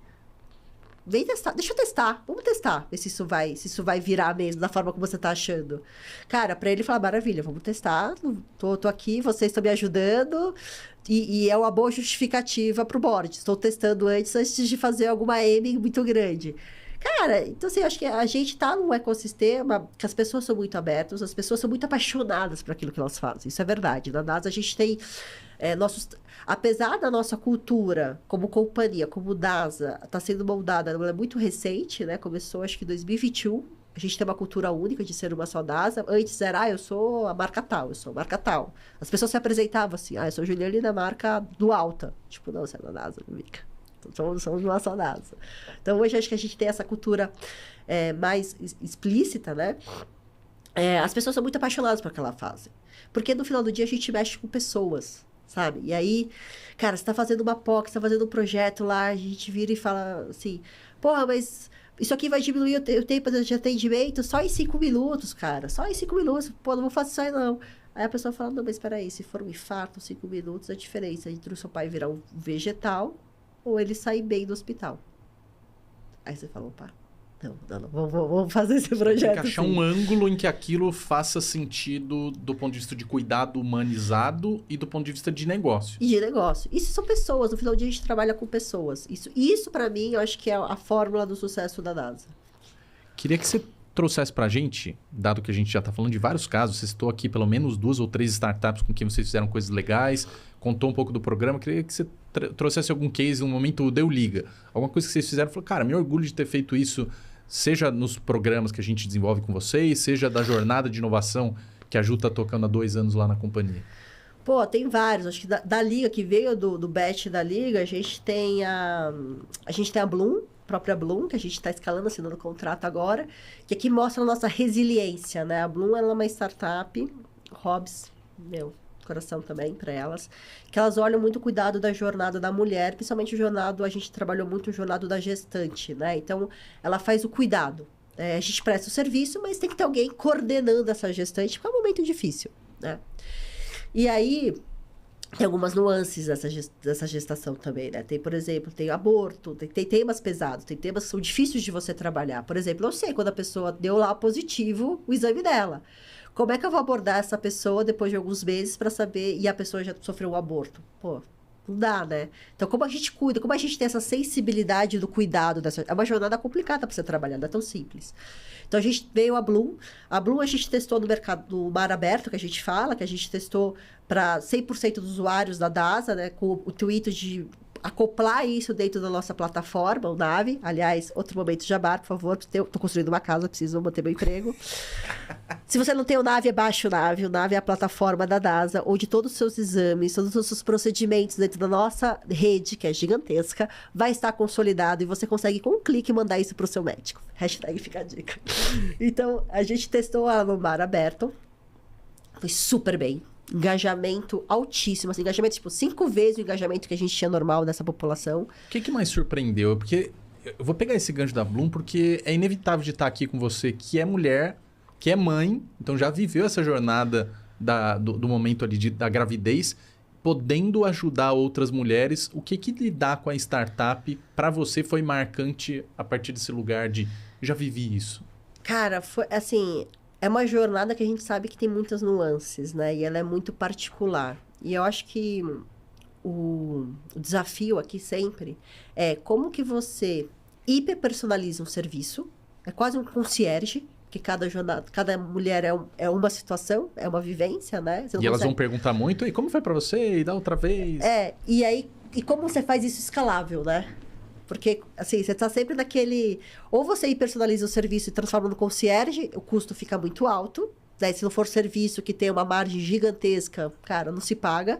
Vem testar, deixa eu testar, vamos testar, ver se isso vai virar mesmo, da forma como você tá achando. Cara, para ele falar, maravilha, vamos testar, tô aqui, vocês estão me ajudando, e é uma boa justificativa pro board. Estou testando antes de fazer alguma M muito grande. Cara, então assim, acho que a gente tá num ecossistema que as pessoas são muito abertas, as pessoas são muito apaixonadas por aquilo que elas fazem. Isso é verdade. Na NASA a gente tem apesar da nossa cultura como companhia, como DASA, está sendo moldada, ela é muito recente, né? Começou acho que em 2021. A gente tem uma cultura única de ser uma só DASA. Antes era, eu sou a marca tal, eu sou a marca tal. As pessoas se apresentavam assim, eu sou Juliane da marca do Alta. Tipo, não, você é da DASA, amiga. Somos uma só NASA. Então, hoje, acho que a gente tem essa cultura mais explícita, né? As pessoas são muito apaixonadas por aquela fase. Porque, no final do dia, a gente mexe com pessoas, sabe? E aí, cara, você tá fazendo uma POC, você tá fazendo um projeto lá, a gente vira e fala assim, porra, mas isso aqui vai diminuir o tempo de atendimento só em 5 minutos, cara. Só em 5 minutos. Pô, não vou fazer isso aí, não. Aí a pessoa fala, não, mas peraí, se for um infarto, 5 minutos, a diferença entre o seu pai virar um vegetal ou ele sair bem do hospital. Aí você fala, opa, não, vamos fazer esse projeto.
Tem que achar um ângulo em que aquilo faça sentido do ponto de vista de cuidado humanizado e do ponto de vista de negócio.
E de negócio. Isso são pessoas, no final do dia a gente trabalha com pessoas. Isso para mim, eu acho que é a fórmula do sucesso da NASA.
Queria que você trouxesse pra gente, dado que a gente já tá falando de vários casos, você citou aqui pelo menos 2 ou 3 startups com quem vocês fizeram coisas legais, contou um pouco do programa, queria que você trouxesse algum case, um momento deu liga, alguma coisa que vocês fizeram, falou, cara, me orgulho de ter feito isso, seja nos programas que a gente desenvolve com vocês, seja da jornada de inovação que a Ju tá tocando há 2 anos lá na companhia.
Pô, tem vários. Acho que da Liga, que veio do batch da Liga, a gente tem a Bloom, própria Bloom, que a gente está escalando, assinando contrato agora, que aqui mostra a nossa resiliência, né? A Bloom, ela é uma startup, Hobbs, coração também para elas, que elas olham muito o cuidado da jornada da mulher, principalmente a gente trabalhou muito o jornada da gestante, né? Então, ela faz o cuidado. A gente presta o serviço, mas tem que ter alguém coordenando essa gestante, porque é um momento difícil, né? E aí, tem algumas nuances dessa gestação também, né? Tem, por exemplo, tem aborto, tem temas pesados, tem temas que são difíceis de você trabalhar. Por exemplo, eu sei quando a pessoa deu lá positivo o exame dela. Como é que eu vou abordar essa pessoa depois de alguns meses para saber... E a pessoa já sofreu um aborto? Pô, não dá, né? Então, como a gente cuida, como a gente tem essa sensibilidade do cuidado dessa... É uma jornada complicada para você trabalhar, não é tão simples. Então, a gente veio a Bloom. A Bloom a gente testou no mercado do mar aberto, que a gente fala, que a gente testou para 100% dos usuários da DASA, né? Com o intuito de acoplar isso dentro da nossa plataforma, o Nave. Aliás, outro momento de jabá, por favor. Estou construindo uma casa, preciso manter meu emprego. Se você não tem o Nave, baixe o Nave. O Nave é a plataforma da DASA, onde todos os seus exames, todos os seus procedimentos dentro da nossa rede, que é gigantesca, vai estar consolidado e você consegue, com um clique, mandar isso para o seu médico. Hashtag fica a dica. Então, a gente testou ela no mar aberto. Foi super bem. Engajamento altíssimo. Assim, engajamento, tipo, 5 vezes o engajamento que a gente tinha normal dessa população.
O que mais surpreendeu? Porque eu vou pegar esse gancho da Bloom, porque é inevitável de estar aqui com você, que é mulher, que é mãe, então já viveu essa jornada do momento ali da gravidez, podendo ajudar outras mulheres. O que lidar com a startup para você foi marcante a partir desse lugar de já vivi isso?
Cara, foi assim... É uma jornada que a gente sabe que tem muitas nuances, né? E ela é muito particular. E eu acho que o desafio aqui sempre é como que você hiperpersonaliza um serviço. É quase um concierge, que cada mulher é uma situação, é uma vivência, né?
E elas vão perguntar muito, e como foi para você? E da outra vez?
E aí, e como você faz isso escalável, né? Porque, assim, você está sempre naquele... Ou você personaliza o serviço e transforma no concierge, o custo fica muito alto. Daí, se não for serviço que tem uma margem gigantesca, cara, não se paga.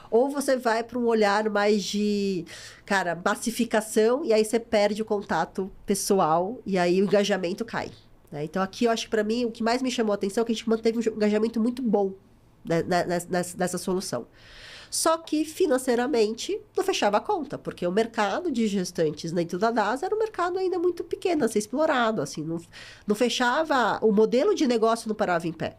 Ou você vai para um olhar mais de, cara, massificação, e aí você perde o contato pessoal, e aí o engajamento cai. Né? Então, aqui, eu acho que, para mim, o que mais me chamou a atenção é que a gente manteve um engajamento muito bom, né, nessa solução. Só que, financeiramente, não fechava a conta, porque o mercado de gestantes dentro da DASA era um mercado ainda muito pequeno a ser explorado, assim, não fechava, o modelo de negócio não parava em pé.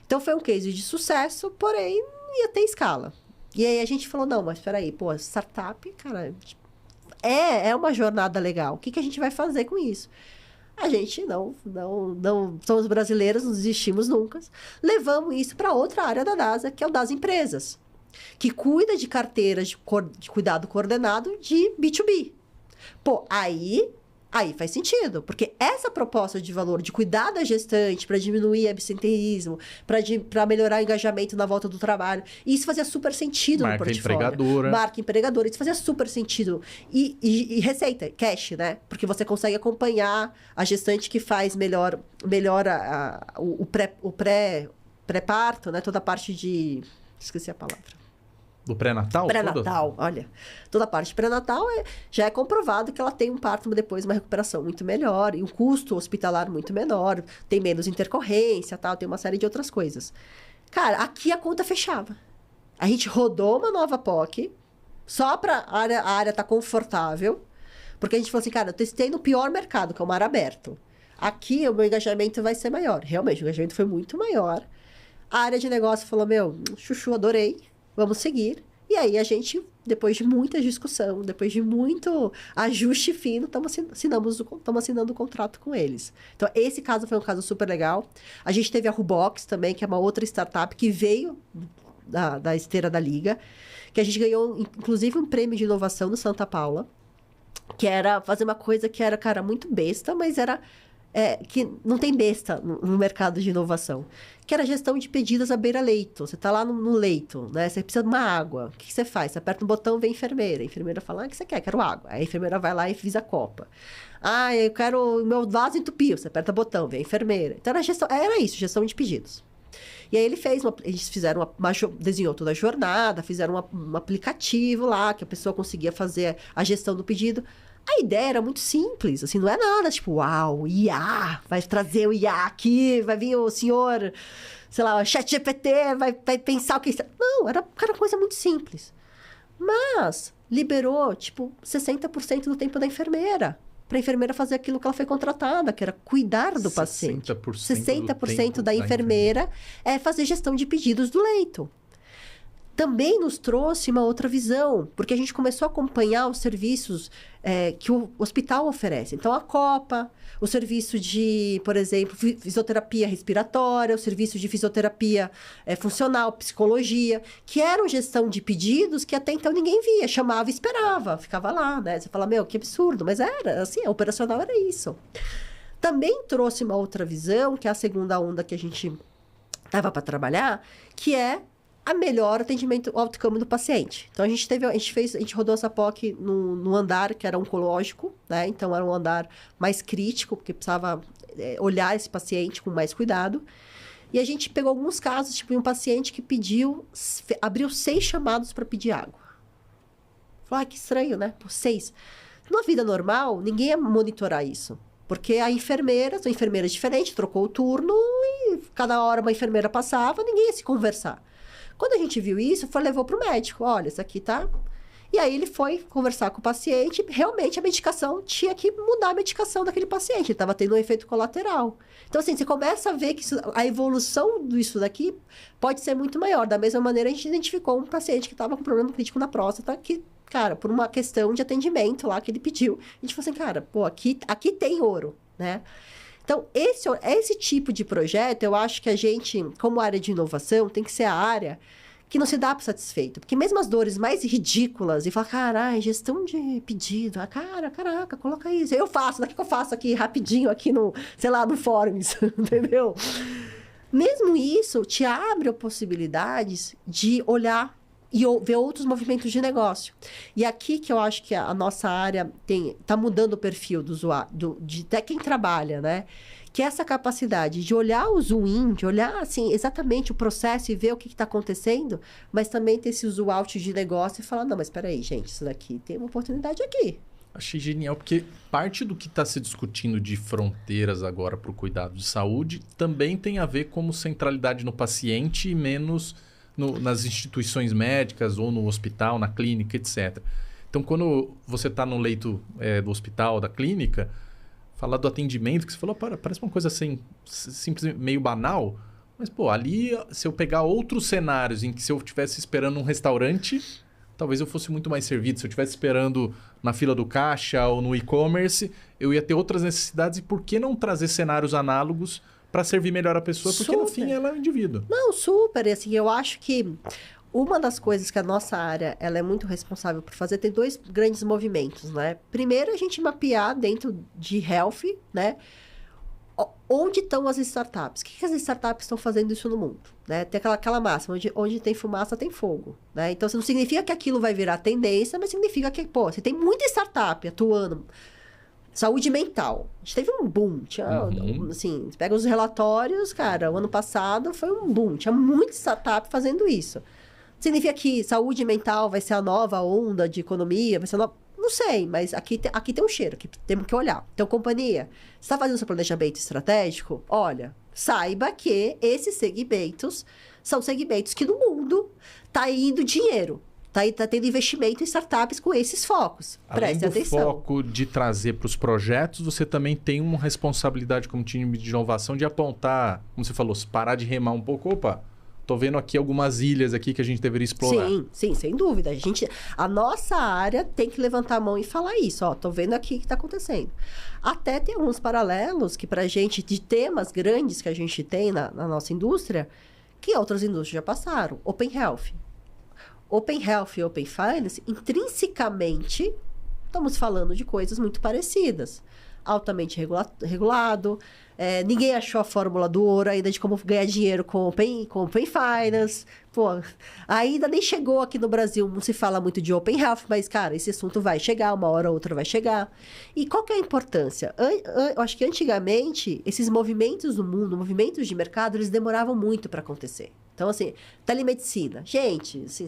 Então, foi um case de sucesso, porém, não ia ter escala. E aí, a gente falou, não, mas peraí, pô, startup, cara, é uma jornada legal, o que a gente vai fazer com isso? A gente não somos brasileiros, não desistimos nunca, levamos isso para outra área da DASA, que é o das empresas, que cuida de carteiras de cuidado coordenado de B2B. Pô, aí faz sentido, porque essa proposta de valor de cuidar da gestante para diminuir absenteísmo, para melhorar o engajamento na volta do trabalho, isso fazia super sentido no portfólio. Marca empregadora, isso fazia super sentido. E receita, cash, né? Porque você consegue acompanhar a gestante que faz melhor o pré-parto, né? Toda a parte de... Esqueci a palavra.
Do pré-natal?
Pré-natal, olha. Toda a parte pré-natal já é comprovado que ela tem um parto depois, uma recuperação muito melhor, e um custo hospitalar muito menor, tem menos intercorrência, tal, tem uma série de outras coisas. Cara, aqui a conta fechava. A gente rodou uma nova POC, só para a área tá confortável, porque a gente falou assim, cara, eu testei no pior mercado, que é o mar aberto. Aqui o meu engajamento vai ser maior. Realmente, o engajamento foi muito maior. A área de negócio falou, chuchu, adorei, vamos seguir. E aí a gente, depois de muita discussão, depois de muito ajuste fino, estamos assinando o contrato com eles. Então, esse caso foi um caso super legal. A gente teve a Rubox também, que é uma outra startup que veio da esteira da Liga, que a gente ganhou, inclusive, um prêmio de inovação no Santa Paula, que era fazer uma coisa que era, cara, muito besta, mas era... que não tem besta no mercado de inovação, que era a gestão de pedidos à beira-leito. Você está lá no leito, né? Você precisa de uma água. O que você faz? Você aperta um botão, vem a enfermeira. A enfermeira fala, o que você quer? Quero água. Aí a enfermeira vai lá e avisa a copa. Eu quero o meu vaso entupiu. Você aperta o botão, vem a enfermeira. Então era isso, gestão de pedidos. E aí eles fizeram desenhou toda a jornada, fizeram um aplicativo lá, que a pessoa conseguia fazer a gestão do pedido. A ideia era muito simples, assim, não é nada tipo, uau, IA, vai trazer o IA aqui, vai vir o senhor, sei lá, o ChatGPT, vai pensar o que... Não, era coisa muito simples. Mas liberou, 60% do tempo da enfermeira, para a enfermeira fazer aquilo que ela foi contratada, que era cuidar do paciente. 60% da enfermeira é fazer gestão de pedidos do leito. Também nos trouxe uma outra visão, porque a gente começou a acompanhar os serviços que o hospital oferece. Então, a Copa, o serviço de, por exemplo, fisioterapia respiratória, o serviço de fisioterapia funcional, psicologia, que eram gestão de pedidos que até então ninguém via, chamava e esperava, ficava lá, né? Você fala, que absurdo, mas era assim, a operacional era isso. Também trouxe uma outra visão, que é a segunda onda que a gente estava para trabalhar, que é a melhor atendimento, o outcome do paciente. Então, a gente rodou essa POC no andar que era oncológico, né? Então, era um andar mais crítico, porque precisava olhar esse paciente com mais cuidado. E a gente pegou alguns casos, tipo, um paciente que abriu 6 chamados para pedir água. Falou, que estranho, né? 6. Na vida normal, ninguém ia monitorar isso. Porque são enfermeiras diferentes, trocou o turno e cada hora uma enfermeira passava, ninguém ia se conversar. Quando a gente viu isso, levou para o médico. Olha, isso aqui tá... E aí ele foi conversar com o paciente. Realmente a medicação tinha que mudar a medicação daquele paciente. Ele estava tendo um efeito colateral. Então, assim, você começa a ver que a evolução disso daqui pode ser muito maior. Da mesma maneira, a gente identificou um paciente que estava com problema crítico na próstata, que, cara, por uma questão de atendimento lá que ele pediu. A gente falou assim, cara, aqui tem ouro, né? Então, esse tipo de projeto, eu acho que a gente, como área de inovação, tem que ser a área que não se dá por satisfeito. Porque mesmo as dores mais ridículas, e fala, caralho, gestão de pedido, caraca, coloca isso. Eu faço, daqui que eu faço aqui rapidinho, aqui no Forms, entendeu? Mesmo isso te abre possibilidades de olhar e ver outros movimentos de negócio. E aqui que eu acho que a nossa área está mudando o perfil do usuário, de até quem trabalha, né? Que é essa capacidade de olhar o zoom in, de olhar assim, exatamente o processo e ver o que está acontecendo, mas também ter esse zoom out de negócio e falar, não, mas espera aí, gente, isso daqui tem uma oportunidade aqui.
Achei genial, porque parte do que está se discutindo de fronteiras agora para o cuidado de saúde também tem a ver com centralidade no paciente e menos nas instituições médicas ou no hospital, na clínica, etc. Então, quando você está no leito do hospital, da clínica, falar do atendimento, que você falou, parece uma coisa assim, simples, meio banal, mas, ali, se eu pegar outros cenários em que se eu estivesse esperando um restaurante, talvez eu fosse muito mais servido. Se eu estivesse esperando na fila do caixa ou no e-commerce, eu ia ter outras necessidades. E por que não trazer cenários análogos para servir melhor a pessoa? Porque, no fim, ela é um indivíduo.
Não, super. E, assim, eu acho que uma das coisas que a nossa área ela é muito responsável por fazer, tem 2 grandes movimentos, né? Primeiro, a gente mapear dentro de health, né? Onde estão as startups? O que as startups estão fazendo isso no mundo? Né? Tem aquela máxima, onde tem fumaça, tem fogo. Né? Então, isso não significa que aquilo vai virar tendência, mas significa que, você tem muita startup atuando. Saúde mental. A gente teve um boom. Assim, você pega os relatórios, cara, o ano passado foi um boom. Tinha muita startup fazendo isso. Significa que saúde mental vai ser a nova onda de economia? Vai ser a nova... Não sei, mas aqui tem um cheiro, que temos que olhar. Então, companhia, você está fazendo seu planejamento estratégico? Olha, saiba que esses segmentos são segmentos que no mundo está indo dinheiro. Tá tendo investimento em startups com esses focos. Preste atenção.
Além do foco de trazer para os projetos, você também tem uma responsabilidade como time de inovação de apontar, como você falou, se parar de remar um pouco, opa, tô vendo aqui algumas ilhas aqui que a gente deveria explorar.
Sim, sem dúvida. A nossa área tem que levantar a mão e falar isso. Ó, tô vendo aqui o que está acontecendo. Até tem alguns paralelos que pra gente, de temas grandes que a gente tem na nossa indústria, que outras indústrias já passaram. Open Health. Open Health e Open Finance, intrinsecamente, estamos falando de coisas muito parecidas. Altamente regulado, ninguém achou a fórmula do ouro ainda de como ganhar dinheiro com Open Finance. Pô, ainda nem chegou aqui no Brasil, não se fala muito de Open Health, mas, cara, esse assunto vai chegar, uma hora ou outra vai chegar. E qual que é a importância? Eu acho que antigamente, esses movimentos do mundo, movimentos de mercado, eles demoravam muito para acontecer. Então, assim, telemedicina. Gente, assim,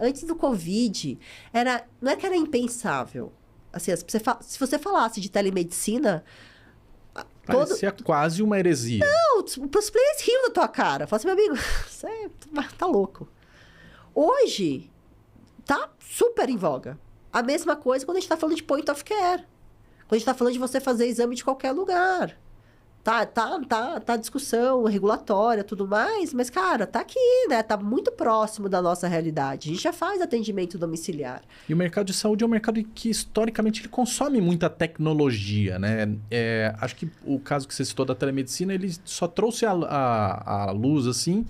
antes do Covid, não é que era impensável. Assim, se você falasse de telemedicina...
Parecia quase uma heresia.
Não, os players riam da tua cara. Fala assim, meu amigo, você tá louco. Hoje, tá super em voga. A mesma coisa quando a gente tá falando de point of care. Quando a gente tá falando de você fazer exame de qualquer lugar. Tá discussão regulatória, tudo mais, mas, cara, tá aqui, né? Tá muito próximo da nossa realidade. A gente já faz atendimento domiciliar.
E o mercado de saúde é um mercado que, historicamente, ele consome muita tecnologia, né? Acho que o caso que você citou da telemedicina, ele só trouxe a luz, assim,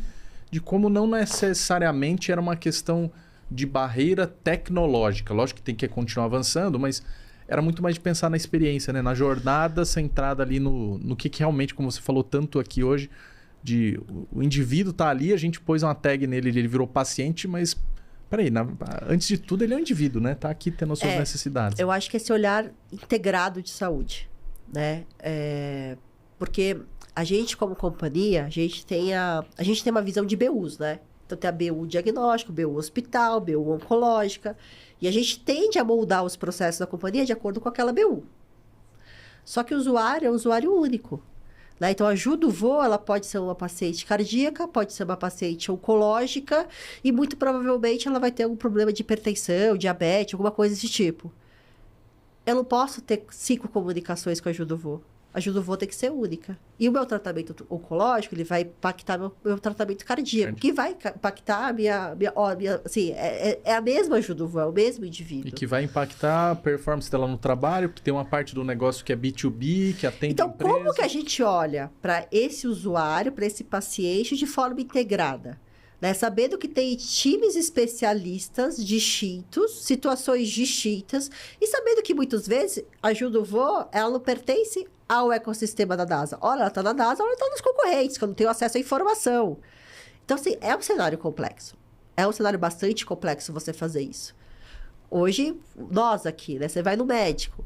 de como não necessariamente era uma questão de barreira tecnológica. Lógico que tem que continuar avançando, mas... Era muito mais de pensar na experiência, né? Na jornada centrada ali no que realmente, como você falou tanto aqui hoje, o indivíduo tá ali, a gente pôs uma tag nele, ele virou paciente, mas peraí, antes de tudo ele é um indivíduo, né? Tá aqui tendo as suas necessidades.
Eu acho que esse olhar integrado de saúde, né? Porque a gente, como companhia, a gente tem uma visão de BUs, né? Então tem a BU diagnóstico, BU hospital, BU oncológica. E a gente tende a moldar os processos da companhia de acordo com aquela BU. Só que o usuário é um usuário único. Né? Então, a Juduvô, ela pode ser uma paciente cardíaca, pode ser uma paciente oncológica e, muito provavelmente, ela vai ter algum problema de hipertensão, diabetes, alguma coisa desse tipo. Eu não posso ter 5 comunicações com a Juduvô. A Juduvô tem que ser única. E o meu tratamento oncológico, ele vai impactar meu tratamento cardíaco, que vai impactar a minha assim, é a mesma Juduvô, é o mesmo indivíduo.
E que vai impactar a performance dela no trabalho, porque tem uma parte do negócio que é B2B, que atende
Então,
empresa.
como que a gente olha para esse usuário, para esse paciente de forma integrada? Né? Sabendo que tem times especialistas distintos, situações distintas, e sabendo que muitas vezes a Juduvô, ela não pertence ao ecossistema da DASA. Ora, ela está na DASA, ela está nos concorrentes, que eu não tenho acesso à informação. Então, assim, é um cenário complexo. É um cenário bastante complexo você fazer isso. Hoje, nós aqui, né? Você vai no médico.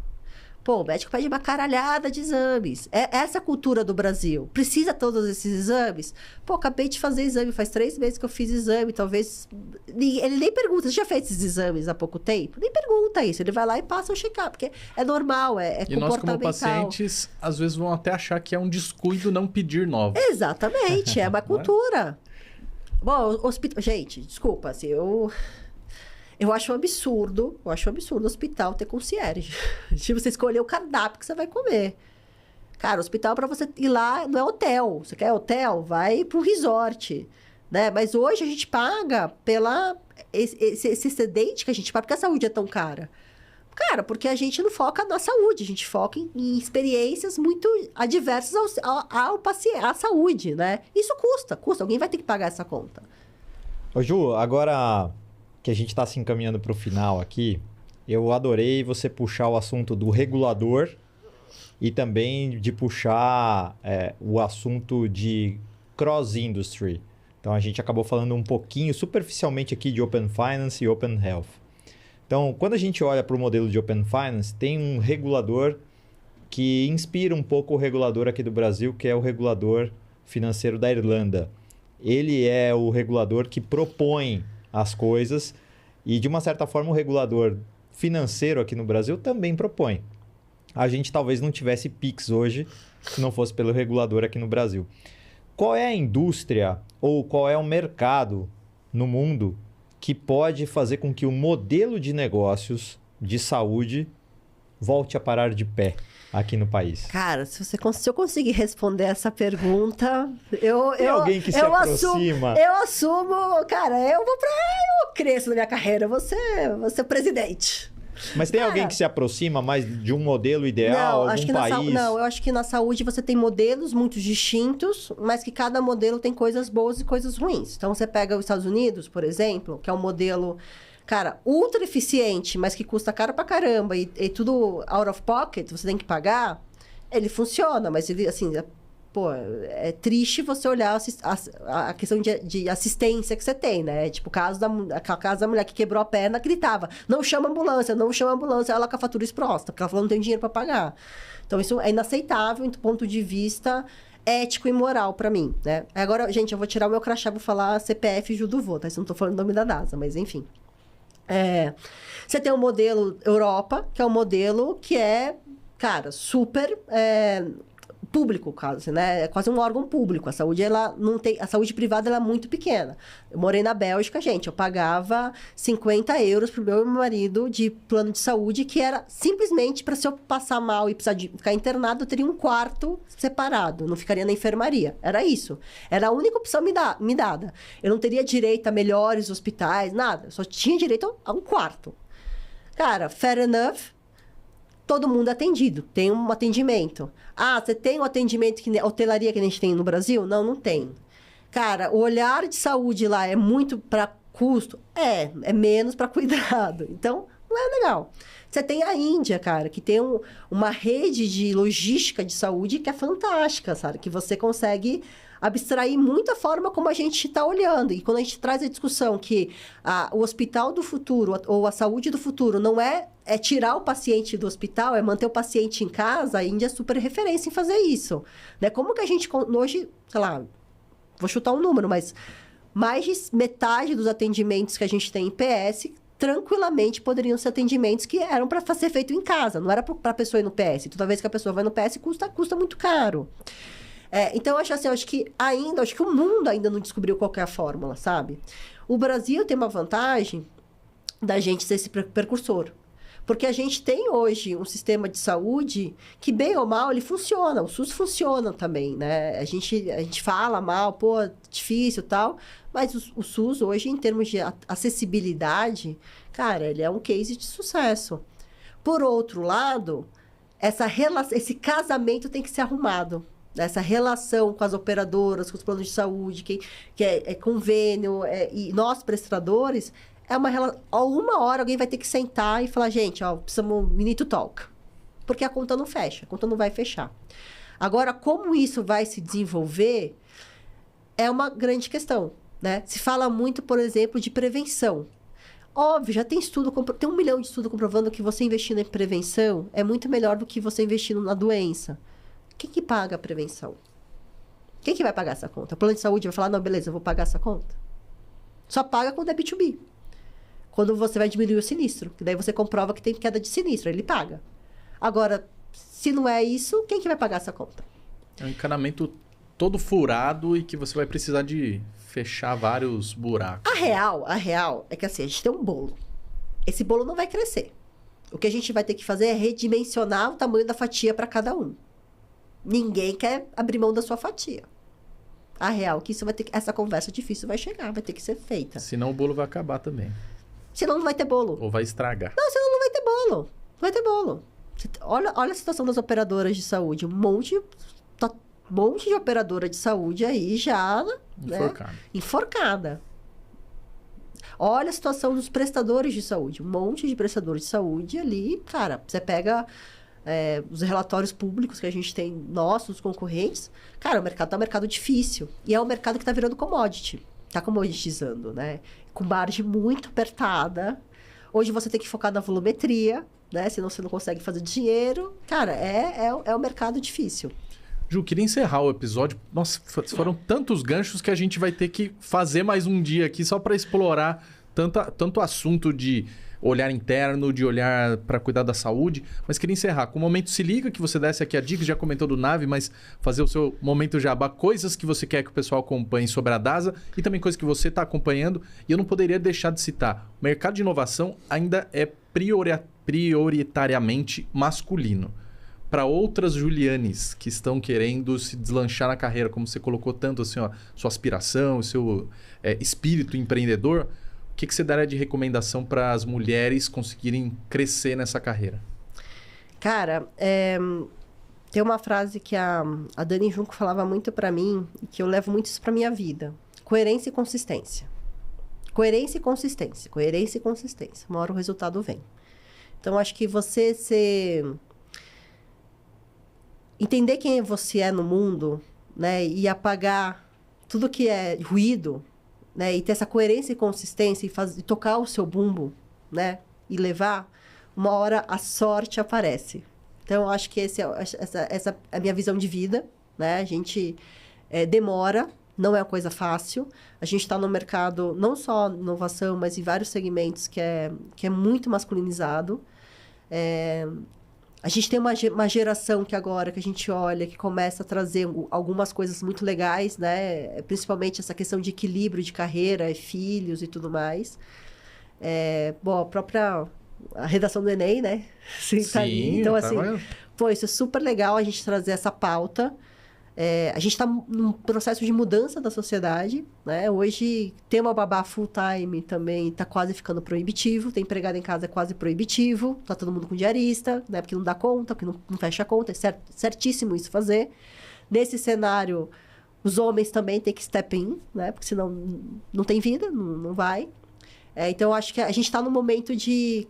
Pô, o médico pede uma caralhada de exames. É essa a cultura do Brasil. Precisa todos esses exames? Pô, acabei de fazer exame. Faz 3 meses que eu fiz exame. Talvez... Ele nem pergunta. Você já fez esses exames há pouco tempo? Nem pergunta isso. Ele vai lá e passa o check-up. Porque é normal, é comportamental. E nós, como
pacientes, às vezes vão até achar que é um descuido não pedir novos.
Exatamente. É uma cultura. Bom, gente, desculpa. Assim, eu acho um absurdo o hospital ter concierge. Tipo, você escolher o cardápio que você vai comer. Cara, o hospital para você ir lá não é hotel. Você quer hotel? Vai pro resort. Né? Mas hoje a gente paga esse excedente que a gente paga, porque a saúde é tão cara. Cara, porque a gente não foca na saúde, a gente foca em experiências muito adversas ao paciente, à saúde, né? Isso custa. Alguém vai ter que pagar essa conta.
Ô Ju, agora... que a gente está se encaminhando para o final aqui, eu adorei você puxar o assunto do regulador e também de puxar o assunto de cross-industry. Então, a gente acabou falando um pouquinho, superficialmente aqui, de Open Finance e Open Health. Então, quando a gente olha para o modelo de Open Finance, tem um regulador que inspira um pouco o regulador aqui do Brasil, que é o regulador financeiro da Irlanda. Ele é o regulador que propõe as coisas. E, de uma certa forma, o regulador financeiro aqui no Brasil também propõe. A gente talvez não tivesse Pix hoje se não fosse pelo regulador aqui no Brasil. Qual é a indústria ou qual é o mercado no mundo que pode fazer com que o modelo de negócios de saúde volte a parar de pé aqui no país?
Cara, se eu conseguir responder essa pergunta,
Tem alguém que se aproxima?
Eu assumo, cara, eu cresço na minha carreira, vou ser presidente.
Mas tem alguém que se aproxima mais de um modelo ideal,
não,
algum país?
Não, eu acho que na saúde você tem modelos muito distintos, mas que cada modelo tem coisas boas e coisas ruins. Então, você pega os Estados Unidos, por exemplo, que é um modelo, cara, ultra eficiente, mas que custa caro pra caramba e tudo out of pocket, você tem que pagar, ele funciona, mas ele, assim, pô, é triste você olhar a questão de assistência que você tem, né? Tipo, o caso da mulher que quebrou a perna, gritava, não chama ambulância, ela com a fatura exposta, porque ela falou, não tem dinheiro para pagar. Então, isso é inaceitável do ponto de vista ético e moral para mim, né? Agora, gente, eu vou tirar o meu crachá, vou falar CPF e Juduvô, tá? Isso não tô falando o nome da NASA, mas enfim. Você tem o modelo Europa, que é um modelo que é, cara, super... público, quase, né? É quase um órgão público. A saúde, ela não tem... A saúde privada, ela é muito pequena. Eu morei na Bélgica, gente. Eu pagava 50 euros pro meu marido de plano de saúde, que era simplesmente para se eu passar mal e precisar ficar internado, eu teria um quarto separado. Não ficaria na enfermaria. Era isso. Era a única opção me dada. Eu não teria direito a melhores hospitais, nada. Eu só tinha direito a um quarto. Cara, fair enough. Todo mundo é atendido, tem um atendimento. Ah, você tem um atendimento que a hotelaria que a gente tem no Brasil? Não, não tem. Cara, o olhar de saúde lá é muito para custo? É menos para cuidado. Então, não é legal. Você tem a Índia, cara, que tem uma rede de logística de saúde que é fantástica, sabe? Que você consegue abstrair muito a forma como a gente está olhando. E quando a gente traz a discussão que o hospital do futuro ou a saúde do futuro não é tirar o paciente do hospital, é manter o paciente em casa, a Índia é super referência em fazer isso. Né? Como que a gente hoje, sei lá, vou chutar um número, mas mais de metade dos atendimentos que a gente tem em PS tranquilamente poderiam ser atendimentos que eram para ser feito em casa, não era para a pessoa ir no PS. Toda vez que a pessoa vai no PS, custa muito caro. Então, eu acho que o mundo ainda não descobriu qual que é a fórmula, sabe? O Brasil tem uma vantagem da gente ser esse precursor. Porque a gente tem hoje um sistema de saúde que, bem ou mal, ele funciona. O SUS funciona também, né? A gente fala mal, pô, difícil e tal. Mas o SUS hoje, em termos de acessibilidade, cara, ele é um case de sucesso. Por outro lado, esse casamento tem que ser arrumado. Essa relação com as operadoras, com os planos de saúde, que é convênio, e nós, prestadores, uma hora alguém vai ter que sentar e falar, gente, precisamos we need to talk. Porque a conta não fecha, a conta não vai fechar. Agora, como isso vai se desenvolver, é uma grande questão, né? Se fala muito, por exemplo, de prevenção. Óbvio, já tem tem 1 milhão de estudos comprovando que você investindo em prevenção é muito melhor do que você investindo na doença. Quem que paga a prevenção? Quem que vai pagar essa conta? O plano de saúde vai falar, não, beleza, eu vou pagar essa conta. Só paga quando é B2B. Quando você vai diminuir o sinistro. Que daí você comprova que tem queda de sinistro, ele paga. Agora, se não é isso, quem que vai pagar essa conta?
É um encanamento todo furado e que você vai precisar de fechar vários buracos.
A real é que assim, a gente tem um bolo. Esse bolo não vai crescer. O que a gente vai ter que fazer é redimensionar o tamanho da fatia para cada um. Ninguém quer abrir mão da sua fatia. A real que isso vai ter essa conversa difícil vai chegar, vai ter que ser feita.
Senão o bolo vai acabar também.
Senão não vai ter bolo.
Ou vai estragar.
Não, senão não vai ter bolo. Não vai ter bolo. Olha a situação das operadoras de saúde. Um monte de operadora de saúde aí já... Enforcada. Olha a situação dos prestadores de saúde. Um monte de prestadores de saúde ali. Cara, você pega... os relatórios públicos que a gente tem, nossos concorrentes, cara, o mercado tá um mercado difícil. E é um mercado que tá virando commodity. Tá commoditizando, né? Com margem muito apertada. Hoje você tem que focar na volumetria, né? Senão você não consegue fazer dinheiro. Cara, é um mercado difícil.
Ju, queria encerrar o episódio. Nossa, foram tantos ganchos que a gente vai ter que fazer mais um dia aqui só para explorar tanto assunto de olhar interno, de olhar para cuidar da saúde. Mas queria encerrar com o Momento Se Liga, que você desse aqui a dica, já comentou do Nave, mas fazer o seu Momento Jabá, coisas que você quer que o pessoal acompanhe sobre a DASA e também coisas que você está acompanhando. E eu não poderia deixar de citar, o mercado de inovação ainda é prioritariamente masculino. Para outras Julianes que estão querendo se deslanchar na carreira, como você colocou tanto assim, ó, sua aspiração, o seu espírito empreendedor, o que você daria de recomendação para as mulheres conseguirem crescer nessa carreira?
Cara, tem uma frase que a Dani Junco falava muito para mim, e que eu levo muito isso para minha vida. Coerência e consistência. Coerência e consistência. Coerência e consistência. Uma hora o resultado vem. Então, acho que entender quem você é no mundo, né? E apagar tudo que é ruído, né, e ter essa coerência e consistência e tocar o seu bumbo, né, e levar, uma hora a sorte aparece. Então, eu acho que essa é a minha visão de vida, né? A gente demora, não é uma coisa fácil. A gente está no mercado, não só inovação, mas em vários segmentos que é muito masculinizado. A gente tem uma geração que agora, que a gente olha, que começa a trazer algumas coisas muito legais, né? Principalmente essa questão de equilíbrio de carreira, filhos e tudo mais. Bom, a redação do Enem, né? Sim, tá ali. Então, assim, isso é super legal a gente trazer essa pauta. A gente está num processo de mudança da sociedade, né? Hoje, ter uma babá full-time também está quase ficando proibitivo. Ter empregado em casa é quase proibitivo. Está todo mundo com diarista, né? Porque não dá conta, porque não fecha a conta. É certíssimo isso fazer. Nesse cenário, os homens também têm que step in, né? Porque senão não tem vida, não vai. Então, eu acho que a gente está num momento de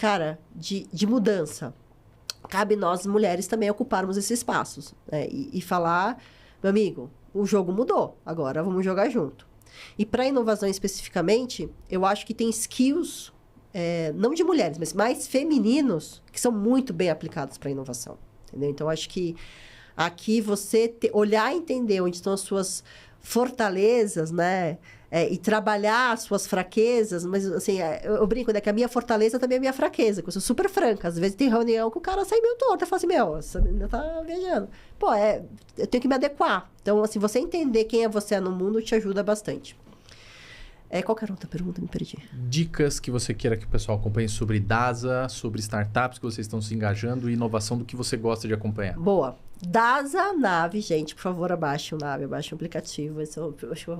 mudança. Cabe nós, mulheres, também ocuparmos esses espaços, né? E falar... Meu amigo, o jogo mudou, agora vamos jogar junto. E para inovação especificamente, eu acho que tem skills, não de mulheres, mas mais femininos, que são muito bem aplicados para inovação. Entendeu? Então, acho que aqui você olhar e entender onde estão as suas fortalezas, né? E trabalhar as suas fraquezas, mas assim, eu brinco, né, que a minha fortaleza também é a minha fraqueza, que eu sou super franca. Às vezes tem reunião que o cara sai meio torto, eu falo assim, você ainda tá viajando. Pô, eu tenho que me adequar. Então, assim, você entender quem é você no mundo te ajuda bastante. Qual que era outra pergunta? Me perdi.
Dicas que você queira que o pessoal acompanhe sobre DASA, sobre startups que vocês estão se engajando e inovação do que você gosta de acompanhar.
Boa. DASA, Nave, gente, por favor, abaixe o Nave, abaixe o aplicativo, esse é o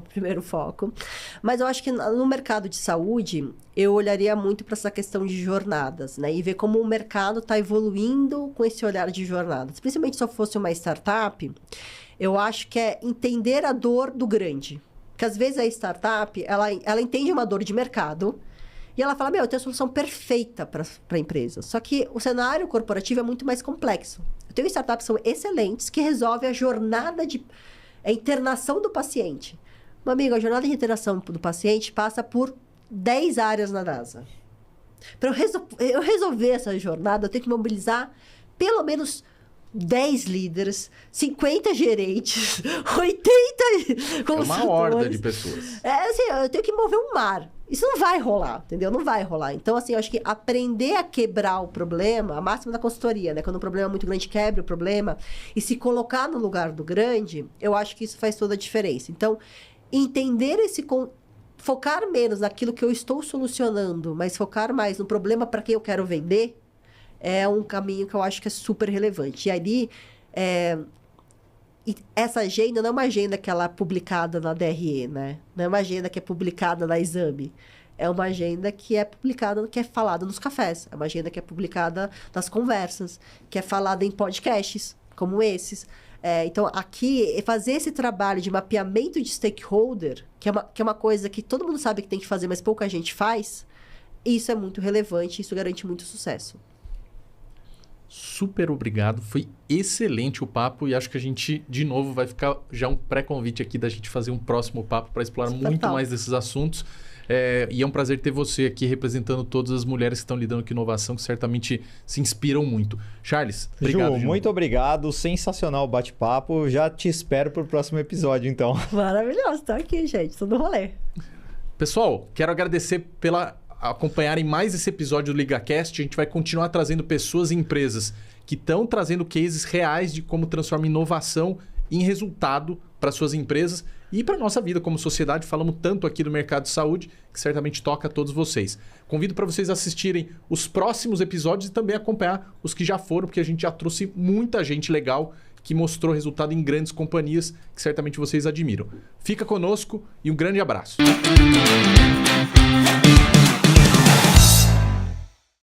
primeiro foco. Mas eu acho que no mercado de saúde, eu olharia muito para essa questão de jornadas, né? E ver como o mercado está evoluindo com esse olhar de jornadas. Principalmente se eu fosse uma startup, eu acho que é entender a dor do grande. Porque às vezes a startup, ela entende uma dor de mercado e ela fala, eu tenho a solução perfeita para a empresa. Só que o cenário corporativo é muito mais complexo. Eu tenho startups que são excelentes, que resolvem a jornada de internação do paciente. Meu amigo, a jornada de internação do paciente passa por 10 áreas na DASA. Para eu resolver essa jornada, eu tenho que mobilizar pelo menos 10 líderes, 50 gerentes, 80 consultores.
É uma horda de pessoas.
Assim, eu tenho que mover um mar. Isso não vai rolar, entendeu? Não vai rolar. Então, assim, eu acho que aprender a quebrar o problema, a máxima da consultoria, né? Quando o problema é muito grande, quebre o problema. E se colocar no lugar do grande, eu acho que isso faz toda a diferença. Então, entender focar menos naquilo que eu estou solucionando, mas focar mais no problema para quem eu quero vender, é um caminho que eu acho que é super relevante. E ali, essa agenda não é uma agenda que ela é publicada na DRE, né? Não é uma agenda que é publicada na Exame. É uma agenda que é publicada, que é falada nos cafés. É uma agenda que é publicada nas conversas, que é falada em podcasts, como esses. Então, aqui, fazer esse trabalho de mapeamento de stakeholder, que é uma coisa que todo mundo sabe que tem que fazer, mas pouca gente faz, isso é muito relevante, isso garante muito sucesso.
Super obrigado, foi excelente o papo e acho que a gente, de novo, vai ficar já um pré-convite aqui da gente fazer um próximo papo para explorar muito mais desses assuntos. E é um prazer ter você aqui representando todas as mulheres que estão lidando com inovação, que certamente se inspiram muito. Charles, obrigado.
Ju, muito obrigado, sensacional o bate-papo. Já te espero para o próximo episódio, então.
Maravilhoso, tô aqui, gente, tô no rolê.
Pessoal, quero agradecer pela acompanharem mais esse episódio do LigaCast, a gente vai continuar trazendo pessoas e empresas que estão trazendo cases reais de como transforma inovação em resultado para suas empresas e para nossa vida como sociedade. Falamos tanto aqui do mercado de saúde que certamente toca a todos vocês. Convido para vocês assistirem os próximos episódios e também acompanhar os que já foram, porque a gente já trouxe muita gente legal que mostrou resultado em grandes companhias que certamente vocês admiram. Fica conosco e um grande abraço.